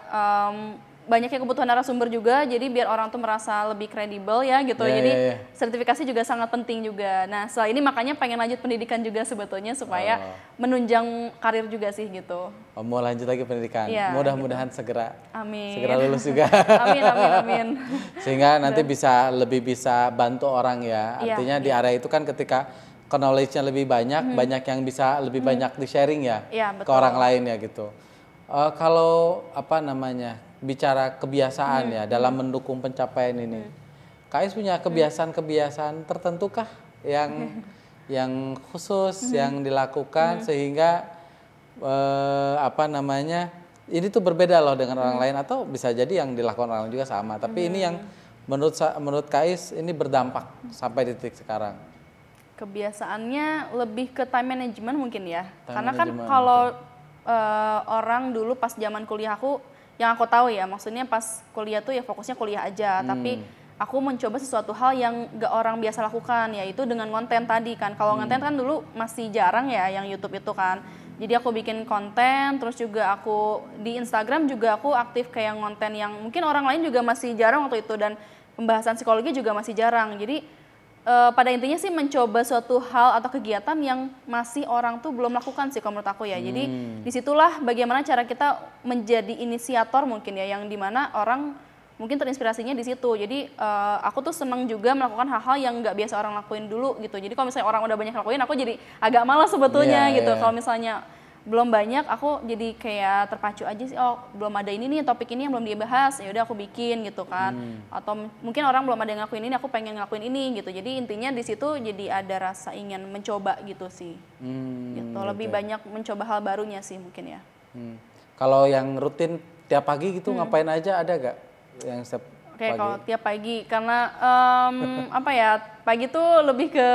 banyaknya kebutuhan narasumber juga, jadi biar orang tuh merasa lebih kredibel ya gitu. Jadi sertifikasi juga sangat penting juga. Nah setelah ini makanya pengen lanjut pendidikan juga sebetulnya supaya menunjang karir juga sih gitu. Mau lanjut lagi pendidikan, mudah-mudahan gitu. Segera lulus juga. Amin. Sehingga nanti lebih bisa bantu orang ya. Artinya di area itu kan ketika knowledge-nya lebih banyak, banyak yang bisa lebih banyak di-sharing ya ke orang lain ya gitu. Kalau bicara kebiasaan ya dalam mendukung pencapaian ini, Kais punya kebiasaan-kebiasaan tertentu kah yang khusus yang dilakukan sehingga ini tuh berbeda loh dengan orang lain, atau bisa jadi yang dilakukan orang lain juga sama. Tapi ini yang menurut Kais ini berdampak sampai di titik sekarang. Kebiasaannya lebih ke time management mungkin ya. Karena kan kalau orang dulu pas zaman kuliah aku, yang aku tahu ya, maksudnya pas kuliah tuh ya fokusnya kuliah aja. Tapi aku mencoba sesuatu hal yang gak orang biasa lakukan, yaitu dengan konten tadi kan. Kalau konten kan dulu masih jarang ya yang YouTube itu kan. Jadi aku bikin konten, terus juga aku di Instagram juga aku aktif kayak konten yang mungkin orang lain juga masih jarang waktu itu, dan pembahasan psikologi juga masih jarang. Jadi pada intinya sih mencoba suatu hal atau kegiatan yang masih orang tuh belum lakukan sih kalau menurut aku ya. Jadi disitulah bagaimana cara kita menjadi inisiator mungkin ya, yang dimana orang mungkin terinspirasinya di situ. Jadi aku tuh seneng juga melakukan hal-hal yang nggak biasa orang lakuin dulu gitu. Jadi kalau misalnya orang udah banyak lakuin, aku jadi agak malas sebetulnya gitu. Kalau misalnya belum banyak, aku jadi kayak terpacu aja sih. Oh, belum ada ini nih, topik ini yang belum dibahas. Ya udah aku bikin gitu kan. Atau mungkin orang belum ada yang ngelakuin ini, aku pengen ngelakuin ini gitu. Jadi intinya di situ jadi ada rasa ingin mencoba gitu sih. Gitu. Lebih banyak mencoba hal barunya sih mungkin ya. Kalau yang rutin tiap pagi gitu ngapain aja, ada gak? Yang Oke, kalau tiap pagi, karena apa ya, pagi tuh lebih ke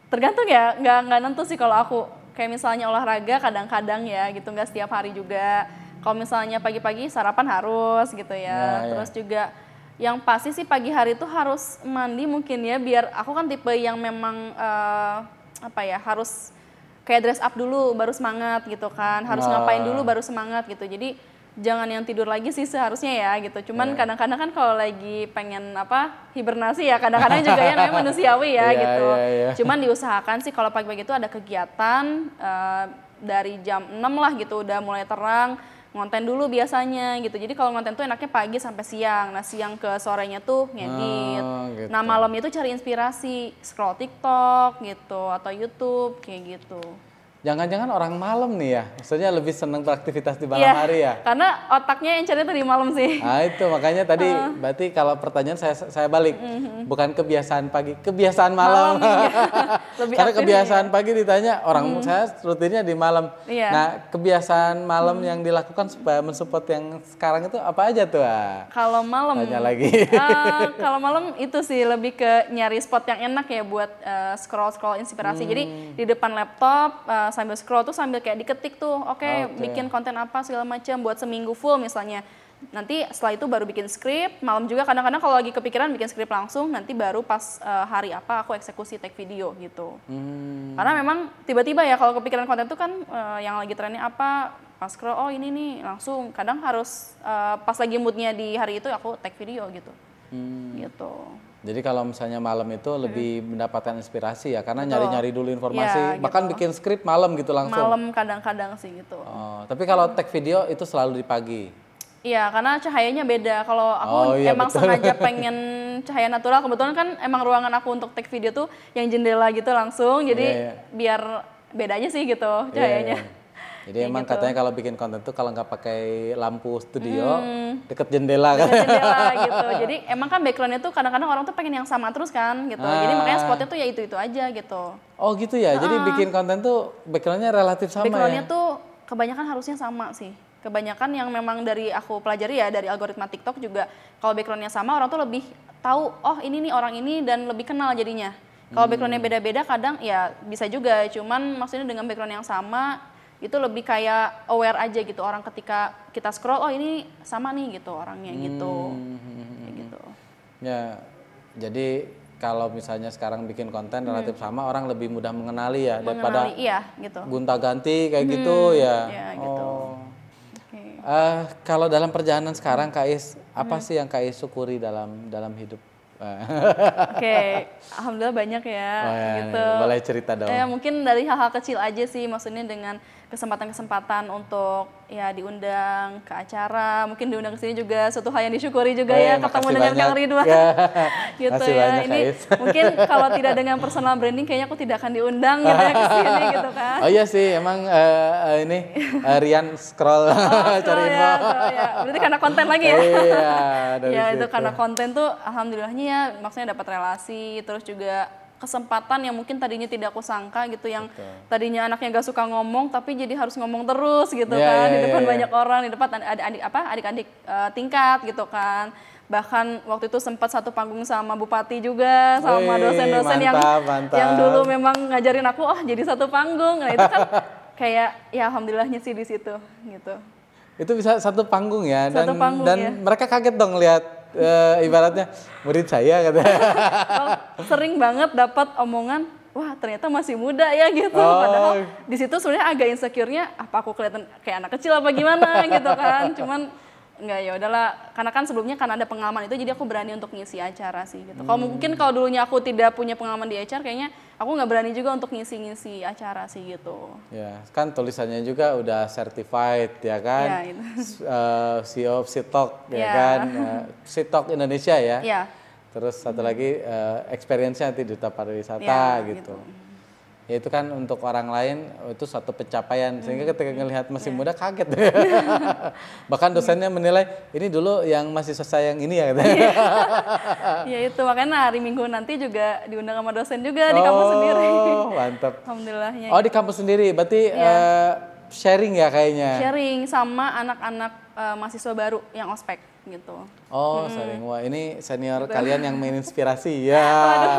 tergantung ya, nggak nentu sih kalau aku. Kayak misalnya olahraga kadang-kadang ya gitu, nggak setiap hari juga. Kalau misalnya pagi-pagi sarapan harus gitu ya. Terus juga yang pasti sih pagi hari tuh harus mandi mungkin ya, biar aku kan tipe yang memang apa ya, harus kayak dress up dulu baru semangat gitu kan, harus ngapain dulu baru semangat gitu. Jadi jangan yang tidur lagi sih seharusnya ya gitu. Cuman kadang-kadang kan kalau lagi pengen hibernasi ya, kadang-kadang juga ya namanya manusiawi ya gitu. Cuman diusahakan sih kalau pagi-pagi itu ada kegiatan dari jam 6 lah gitu, udah mulai terang, ngonten dulu biasanya gitu. Jadi kalau ngonten tuh enaknya pagi sampai siang. Nah siang ke sorenya tuh ngedit. Gitu. Nah malamnya tuh cari inspirasi, scroll TikTok gitu atau YouTube kayak gitu. Jangan-jangan orang malam nih ya, maksudnya lebih seneng beraktivitas di malam hari ya? Karena otaknya yang cari itu di malam sih. Nah itu makanya tadi berarti kalau pertanyaan saya balik, bukan kebiasaan pagi, kebiasaan malam. Karena kebiasaan pagi ditanya orang saya rutinnya di malam. Nah kebiasaan malam yang dilakukan supaya mensupport yang sekarang itu apa aja tuh? Kalau malam, tanya lagi. Kalau malam itu sih lebih ke nyari spot yang enak ya buat scroll inspirasi. Jadi di depan laptop sambil scroll tuh sambil kayak diketik tuh, bikin konten apa segala macam buat seminggu full misalnya. Nanti setelah itu baru bikin skrip, malam juga kadang-kadang kalau lagi kepikiran bikin skrip langsung, nanti baru pas hari apa aku eksekusi take video gitu. Karena memang tiba-tiba ya kalau kepikiran konten tuh kan yang lagi trennya apa, pas scroll oh ini nih langsung. Kadang harus pas lagi moodnya di hari itu aku take video gitu. Gitu. Jadi kalau misalnya malam itu lebih mendapatkan inspirasi ya, karena nyari-nyari dulu informasi, bahkan bikin skrip malam gitu langsung. Malam kadang-kadang sih gitu. Oh, tapi kalau take video itu selalu di pagi? Iya, karena cahayanya beda. Kalau aku emang sengaja pengen cahaya natural, kebetulan kan emang ruangan aku untuk take video tuh yang jendela gitu langsung, jadi biar beda aja sih gitu cahayanya. Jadi emang katanya kalau bikin konten tuh kalau nggak pakai lampu studio, deket jendela kan? Deket jendela gitu. Jadi emang kan backgroundnya tuh kadang-kadang orang tuh pengen yang sama terus kan gitu. Jadi makanya spotnya tuh ya itu-itu aja gitu. Oh gitu ya, jadi bikin konten tuh backgroundnya relatif sama backgroundnya tuh kebanyakan harusnya sama sih. Kebanyakan yang memang dari aku pelajari ya, dari algoritma TikTok juga, kalau backgroundnya sama orang tuh lebih tahu, oh ini nih orang ini, dan lebih kenal jadinya. Kalau backgroundnya beda-beda kadang ya bisa juga, cuman maksudnya dengan background yang sama, itu lebih kayak aware aja gitu orang ketika kita scroll, oh ini sama nih gitu orangnya gitu. Kayak gitu. Ya, jadi kalau misalnya sekarang bikin konten relatif sama, orang lebih mudah mengenali ya daripada gitu. gonta-ganti kayak gitu ya. Gitu. Kalau dalam perjalanan sekarang Kais, apa sih yang Kais syukuri dalam hidup? Alhamdulillah banyak ya. Gitu. Boleh cerita dong. Mungkin dari hal-hal kecil aja sih, maksudnya dengan kesempatan-kesempatan untuk ya diundang ke acara, mungkin diundang ke sini juga suatu hal yang disyukuri juga ya, ketemu dengan Kang Ridwan. Gitu ya. Ini mungkin kalau tidak dengan personal branding kayaknya aku tidak akan diundang gitu ya ke sini gitu kan. Oh iya sih, emang ini Rian scroll cari info. Ya. Berarti karena konten lagi ya. Iya, ya itu karena konten tuh alhamdulillahnya ya, maksudnya dapat relasi, terus juga kesempatan yang mungkin tadinya tidak aku sangka gitu, yang tadinya anaknya gak suka ngomong tapi jadi harus ngomong terus gitu kan, di depan banyak orang, di depan adik-adik tingkat gitu kan. Bahkan waktu itu sempat satu panggung sama bupati juga, sama dosen-dosen yang dulu memang ngajarin aku, jadi satu panggung. Nah itu kan kayak ya alhamdulillahnya sih di situ gitu. Itu bisa satu panggung ya, satu panggung, dan mereka kaget dong lihat ibaratnya murid saya katanya. Sering banget dapat omongan, wah ternyata masih muda ya gitu. Padahal di situ sebenarnya agak insecure-nya, apa aku kelihatan kayak anak kecil apa gimana gitu kan. Cuman enggak, ya udahlah, karena kan sebelumnya kan ada pengalaman itu, jadi aku berani untuk ngisi acara sih gitu. Kalau mungkin kalau dulunya aku tidak punya pengalaman di HR, kayaknya aku nggak berani juga untuk ngisi-ngisi acara sih gitu. Ya, kan tulisannya juga udah certified ya kan, ya, itu. CEO of Sitok ya kan, Sitok Indonesia ya. Ya. Terus satu lagi experience-nya nanti Duta Pariwisata gitu. Ya itu kan untuk orang lain itu suatu pencapaian, sehingga ketika ngelihat masih muda kaget. Bahkan dosennya menilai, ini dulu yang masih saya yang ini ya. Ya itu, makanya hari Minggu nanti juga diundang sama dosen juga di kampus sendiri. Mantap. Alhamdulillahnya. Di kampus sendiri, berarti sharing ya kayaknya? Sharing sama anak-anak mahasiswa baru yang ospek gitu. Sharing. Wah, ini senior kalian yang menginspirasi ya.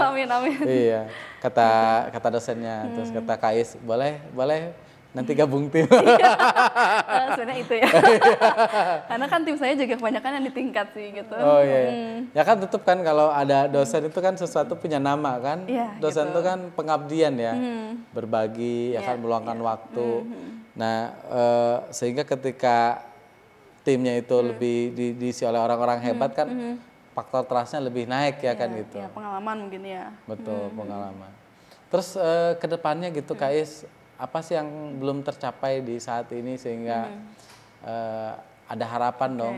Aduh, amin. Iya, kata dosennya, terus kata Kais, boleh nanti gabung tim. Sebenarnya itu ya. Karena kan tim saya juga kebanyakan yang di tingkat sih gitu. Iya. Ya kan tetap kan kalau ada dosen itu kan sesuatu punya nama kan. Dosen itu kan pengabdian ya. Berbagi, ya kan meluangkan waktu. Nah, sehingga ketika timnya itu lebih diisi oleh orang-orang hebat kan, faktor trustnya lebih naik ya kan gitu. Ya, pengalaman mungkin ya. Betul, pengalaman. Terus ke depannya gitu Kais, apa sih yang belum tercapai di saat ini sehingga ada harapan dong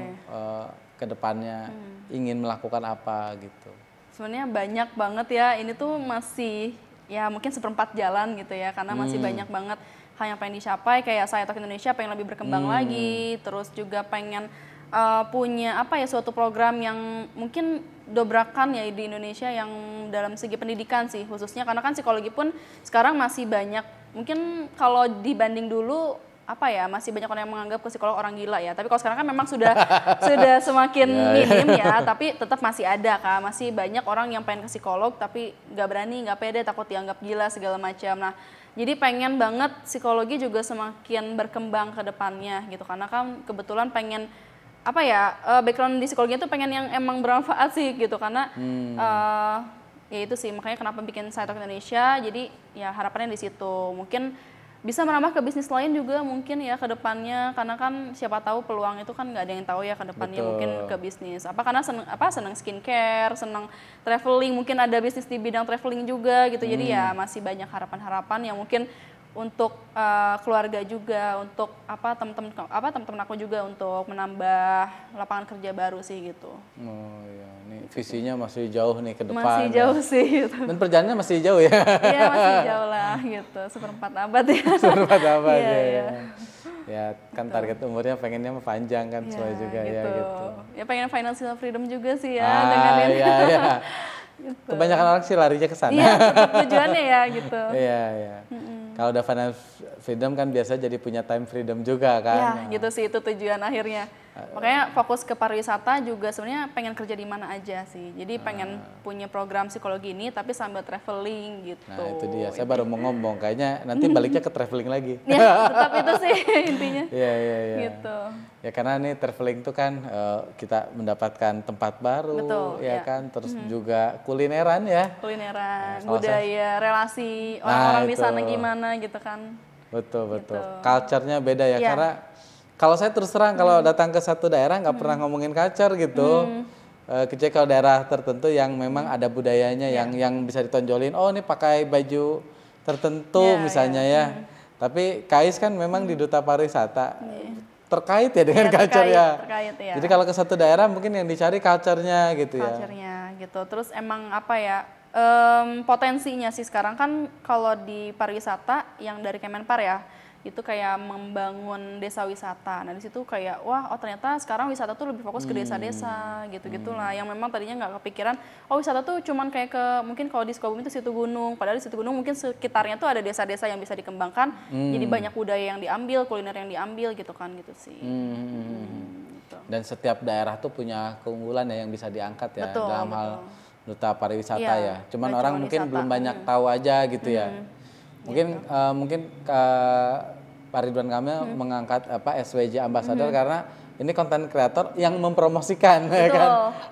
ke depannya ingin melakukan apa gitu? Sebenarnya banyak banget ya, ini tuh masih ya mungkin seperempat jalan gitu ya, karena masih banyak banget hal yang pengen dicapai. Kayak saya Talk Indonesia pengen lebih berkembang lagi, terus juga pengen punya suatu program yang mungkin dobrakan ya di Indonesia yang dalam segi pendidikan sih khususnya, karena kan psikologi pun sekarang masih banyak, mungkin kalau dibanding dulu masih banyak orang yang menganggap psikolog orang gila ya, tapi kalau sekarang kan memang sudah semakin minim ya, tapi tetap masih ada kan, masih banyak orang yang pengen ke psikolog tapi nggak berani, nggak pede, takut dianggap gila segala macam. Nah jadi pengen banget psikologi juga semakin berkembang ke depannya gitu, karena kan kebetulan pengen background di psikologi itu pengen yang emang bermanfaat sih gitu, karena ya itu sih makanya kenapa bikin Saya Talk Indonesia. Jadi ya harapannya di situ, mungkin bisa merambah ke bisnis lain juga mungkin ya ke depannya, karena kan siapa tahu peluang itu kan nggak ada yang tahu ya ke depannya. Betul. Mungkin ke bisnis karena senang skincare, senang traveling, mungkin ada bisnis di bidang traveling juga gitu. Jadi ya masih banyak harapan-harapan yang mungkin untuk keluarga juga, untuk teman-teman aku juga untuk menambah lapangan kerja baru sih gitu. Oh iya, ini visinya masih jauh nih ke depan. Masih jauh sih gitu. Dan perjalanannya masih jauh ya? Iya masih jauh lah gitu, seperempat abad ya. Seperempat abad ya. Ya kan target umurnya pengennya panjang kan sesuai juga gitu. Ya gitu. Ya pengen financial freedom juga sih ya dengan ini. Iya. Gitu. Kebanyakan orang sih larinya ke sana. Iya, tujuannya ya gitu. Iya. Kalau udah financial freedom kan biasa jadi punya time freedom juga kan. Ya gitu sih, itu tujuan akhirnya. Makanya fokus ke pariwisata juga sebenarnya pengen kerja di mana aja sih. Jadi pengen punya program psikologi ini tapi sambil traveling gitu. Nah itu dia, saya baru mau ngomong, kayaknya nanti baliknya ke traveling lagi. Ya tetap itu sih intinya. Iya. Gitu. Ya karena nih traveling itu kan kita mendapatkan tempat baru. Betul, ya kan, terus juga kulineran ya. Kulineran, budaya, relasi orang-orang di sana gimana gitu kan. Betul. Culture-nya beda ya, karena kalau saya terus terang kalau datang ke satu daerah nggak pernah ngomongin culture gitu. Kecuali kalau daerah tertentu yang memang ada budayanya yang bisa ditonjolin. Oh ini pakai baju tertentu misalnya ya. Tapi Kais kan memang di Duta Pariwisata terkait ya dengan culture ya. Terkait ya. Jadi kalau ke satu daerah mungkin yang dicari culture-nya gitu ya. Culture-nya gitu. Terus emang potensinya sih sekarang kan kalau di pariwisata yang dari Kemenpar ya, itu kayak membangun desa wisata. Nah di situ kayak wah ternyata sekarang wisata tuh lebih fokus ke desa-desa gitu-gitulah yang memang tadinya nggak kepikiran. Oh wisata tuh cuman kayak ke mungkin kalau di Sukabumi itu situ gunung, padahal di situ gunung mungkin sekitarnya tuh ada desa-desa yang bisa dikembangkan. Jadi banyak budaya yang diambil, kuliner yang diambil gitu kan gitu sih. Gitu. Dan setiap daerah tuh punya keunggulan ya yang bisa diangkat ya dalam hal duta pariwisata ya. Cuman orang mungkin belum banyak tahu aja gitu ya. Mungkin mungkin Pak Ridwan Kamil mengangkat SWJ Ambassador karena ini konten kreator yang mempromosikan ya kan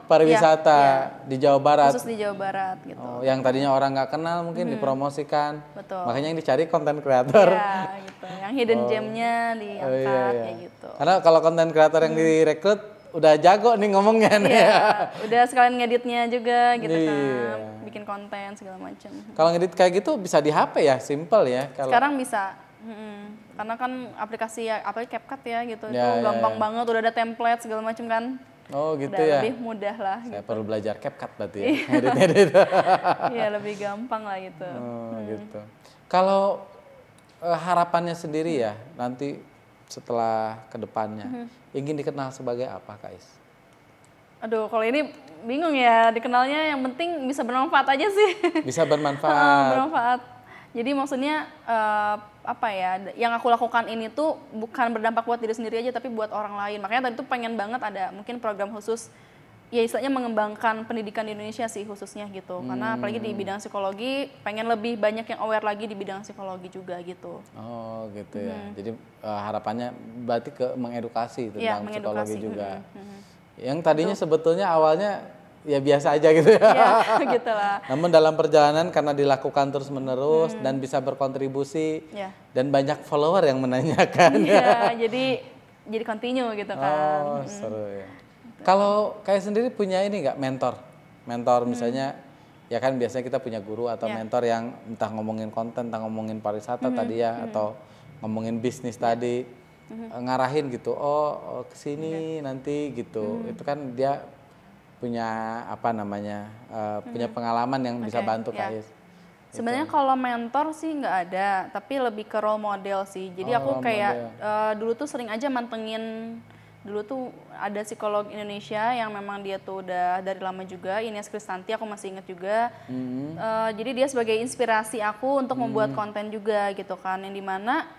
pariwisata di Jawa Barat. Khusus di Jawa Barat gitu. Yang tadinya orang nggak kenal mungkin dipromosikan. Makanya yang dicari konten kreator. Ya, gitu. Yang hidden gem-nya diangkat kayak gitu. Karena kalau konten kreator yang direkrut udah jago nih ngomongnya nih. Iya, udah sekalian ngeditnya juga gitu kan, bikin konten segala macam. Kalau ngedit kayak gitu bisa di HP ya, simple ya. Sekarang bisa, karena kan aplikasi ya, apalagi CapCut ya gitu, itu gampang banget, udah ada template segala macam kan. Oh gitu udah ya. Lebih mudah lah. Saya perlu belajar CapCut berarti ya, edit-edit. Iya lebih gampang lah gitu. Gitu. Kalau harapannya sendiri ya, nanti setelah kedepannya ingin dikenal sebagai apa Kak Is? Aduh kalau ini bingung ya dikenalnya, yang penting bisa bermanfaat aja sih. Bisa bermanfaat. Bermanfaat. Jadi maksudnya apa ya, yang aku lakukan ini tuh bukan berdampak buat diri sendiri aja tapi buat orang lain. Makanya tadi tuh pengen banget ada mungkin program khusus ya istilahnya mengembangkan pendidikan di Indonesia sih khususnya gitu. Karena apalagi di bidang psikologi pengen lebih banyak yang aware lagi di bidang psikologi juga gitu. Oh gitu ya. Jadi harapannya berarti ke mengedukasi tentang psikologi juga. Yang tadinya sebetulnya awalnya ya biasa aja gitu ya. Ya gitu lah. Namun dalam perjalanan karena dilakukan terus menerus dan bisa berkontribusi dan banyak follower yang menanyakan. Iya, jadi continue gitu kan. Oh seru ya. Kalau kayak sendiri punya ini nggak mentor misalnya ya kan biasanya kita punya guru atau mentor yang entah ngomongin konten, entah ngomongin pariwisata tadi ya atau ngomongin bisnis tadi ngarahin gitu, oh kesini nanti gitu, itu kan dia punya apa namanya punya pengalaman yang bisa bantu Kak Is. Sebenarnya kalau mentor sih nggak ada, tapi lebih ke role model sih. Jadi aku kayak dulu tuh sering aja mantengin. Dulu tuh ada psikolog Indonesia yang memang dia tuh udah dari lama juga, Ines Kristanti, aku masih inget juga. Jadi dia sebagai inspirasi aku untuk membuat konten juga gitu kan, yang dimana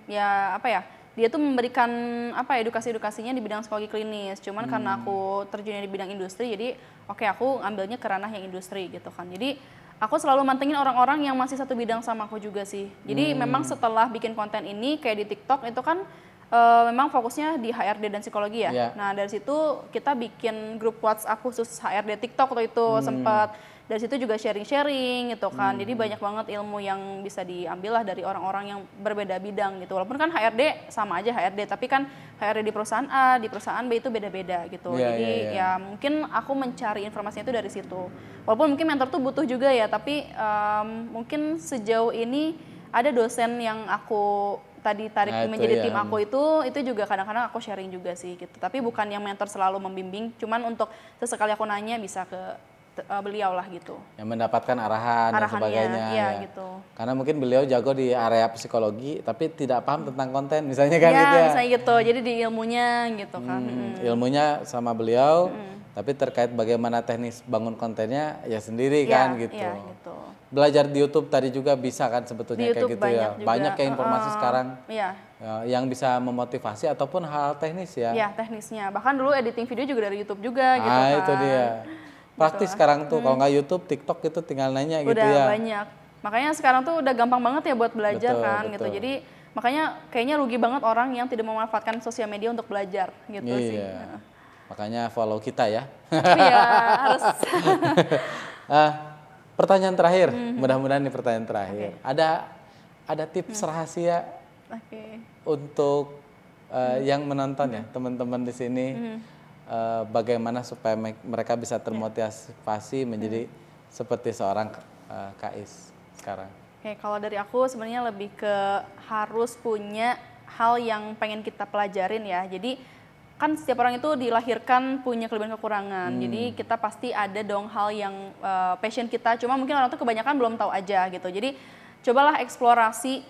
ya apa ya, dia tuh memberikan apa edukasi-edukasinya di bidang psikologi klinis. Cuman karena aku terjunnya di bidang industri, jadi oke, aku ambilnya ke ranah yang industri gitu kan. Jadi aku selalu mantengin orang-orang yang masih satu bidang sama aku juga sih. Jadi memang setelah bikin konten ini kayak di TikTok itu kan memang fokusnya di HRD dan psikologi ya. Nah dari situ kita bikin grup WhatsApp khusus HRD TikTok waktu itu sempat. Dari situ juga sharing-sharing gitu kan. Jadi banyak banget ilmu yang bisa diambil lah dari orang-orang yang berbeda bidang gitu. Walaupun kan HRD sama aja HRD, tapi kan HRD di perusahaan A, di perusahaan B itu beda-beda gitu. Jadi ya mungkin aku mencari informasinya itu dari situ. Walaupun mungkin mentor tuh butuh juga ya, tapi mungkin sejauh ini ada dosen yang aku tadi tarik menjadi tim aku itu juga kadang-kadang aku sharing juga sih gitu. Tapi bukan yang mentor selalu membimbing, cuman untuk sesekali aku nanya bisa ke beliau lah gitu. Yang mendapatkan arahan dan sebagainya. Iya gitu. Karena mungkin beliau jago di area psikologi tapi tidak paham tentang konten misalnya kan gitu ya. Misalnya gitu. Jadi di ilmunya gitu kan. Ilmunya sama beliau tapi terkait bagaimana teknis bangun kontennya ya sendiri kan gitu. Iya gitu. Belajar di YouTube tadi juga bisa kan sebetulnya kayak gitu ya. Juga. Banyak kayak informasi sekarang yang bisa memotivasi ataupun hal teknis ya. Iya teknisnya. Bahkan dulu editing video juga dari YouTube juga gitu kan. Itu dia. Praktis gitu. Sekarang tuh kalau nggak YouTube, TikTok itu tinggal nanya gitu ya. Udah banyak. Makanya sekarang tuh udah gampang banget ya buat belajar gitu. Jadi makanya kayaknya rugi banget orang yang tidak memanfaatkan sosial media untuk belajar gitu sih. Makanya follow kita ya. Iya harus. Pertanyaan terakhir, mudah-mudahan ini pertanyaan terakhir. Ada tips rahasia untuk yang menonton ya, teman-teman di sini, bagaimana supaya mereka bisa termotivasi menjadi seperti seorang Kak Is sekarang? Kalau dari aku sebenarnya lebih ke harus punya hal yang pengen kita pelajarin ya. Jadi kan setiap orang itu dilahirkan punya kelebihan kekurangan. Jadi kita pasti ada dong hal yang passion kita. Cuma mungkin orang tuh kebanyakan belum tahu aja gitu. Jadi cobalah eksplorasi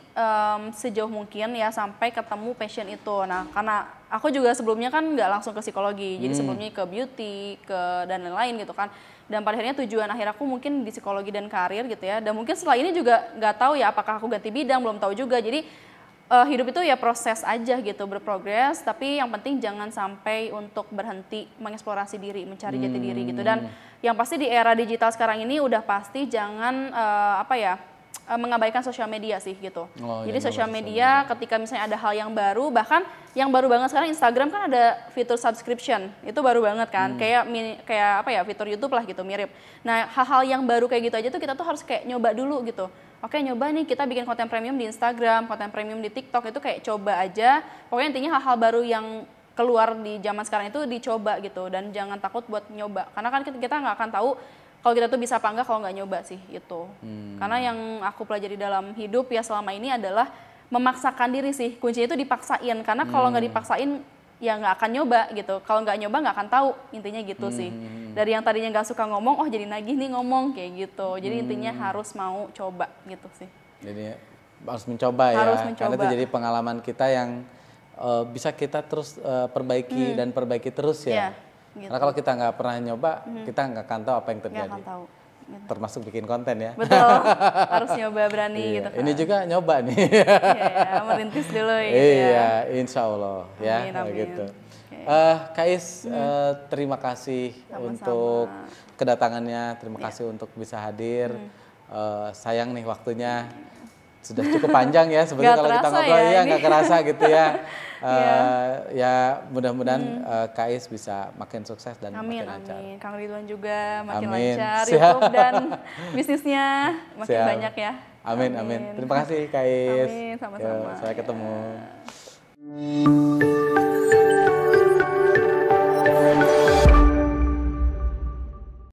sejauh mungkin ya sampai ketemu passion itu. Nah, karena aku juga sebelumnya kan nggak langsung ke psikologi, jadi sebelumnya ke beauty, dan lain-lain gitu kan. Dan pada akhirnya tujuan akhir aku mungkin di psikologi dan karir gitu ya. Dan mungkin setelah ini juga nggak tahu ya apakah aku ganti bidang, belum tahu juga. Jadi hidup itu ya proses aja gitu, berprogres. Tapi yang penting jangan sampai untuk berhenti mengeksplorasi diri, mencari jati diri gitu. Dan yang pasti di era digital sekarang ini udah pasti jangan mengabaikan sosial media sih gitu. Jadi sosial media ketika misalnya ada hal yang baru, bahkan yang baru banget sekarang Instagram kan ada fitur subscription, itu baru banget kan, kayak fitur YouTube lah gitu, mirip. Nah hal-hal yang baru kayak gitu aja tuh kita tuh harus kayak nyoba dulu gitu. Oke, nyoba nih kita bikin konten premium di Instagram, konten premium di TikTok, itu kayak coba aja. Pokoknya intinya hal-hal baru yang keluar di zaman sekarang itu dicoba gitu, dan jangan takut buat nyoba, karena kan kita nggak akan tahu kalau kita tuh bisa apa enggak kalau nggak nyoba sih itu. Karena yang aku pelajari dalam hidup ya selama ini adalah memaksakan diri sih. Kuncinya itu dipaksain, karena kalau nggak dipaksain ya nggak akan nyoba gitu. Kalau nggak nyoba nggak akan tahu, intinya gitu sih. Dari yang tadinya nggak suka ngomong, oh jadi nagih nih ngomong kayak gitu. Jadi intinya harus mau coba gitu sih. Jadi harus mencoba ya. Harus mencoba. Karena itu jadi pengalaman kita yang bisa kita terus perbaiki dan perbaiki terus ya. Yeah. Gitu. Karena kalau kita nggak pernah nyoba, kita nggak akan tahu apa yang terjadi. Nggak akan tahu. Gitu. Termasuk bikin konten ya. Betul, harus nyoba, berani gitu kan. Ini juga nyoba nih. Iya, merintis dulu gitu ya. Iya, insya Allah ya, Amin. gitu. Kais, terima kasih untuk kedatangannya, terima kasih untuk bisa hadir. Sayang nih waktunya sudah cukup panjang ya sebetulnya kalau kita ngobrol ya nggak kerasa gitu ya. Ya mudah-mudahan Kais bisa makin sukses dan makin lancar. Amin. Kang Ridwan juga makin Amin. lancar YouTube dan bisnisnya makin banyak ya. Amin. Terima kasih Kais. Amin, sama-sama. Sampai ketemu.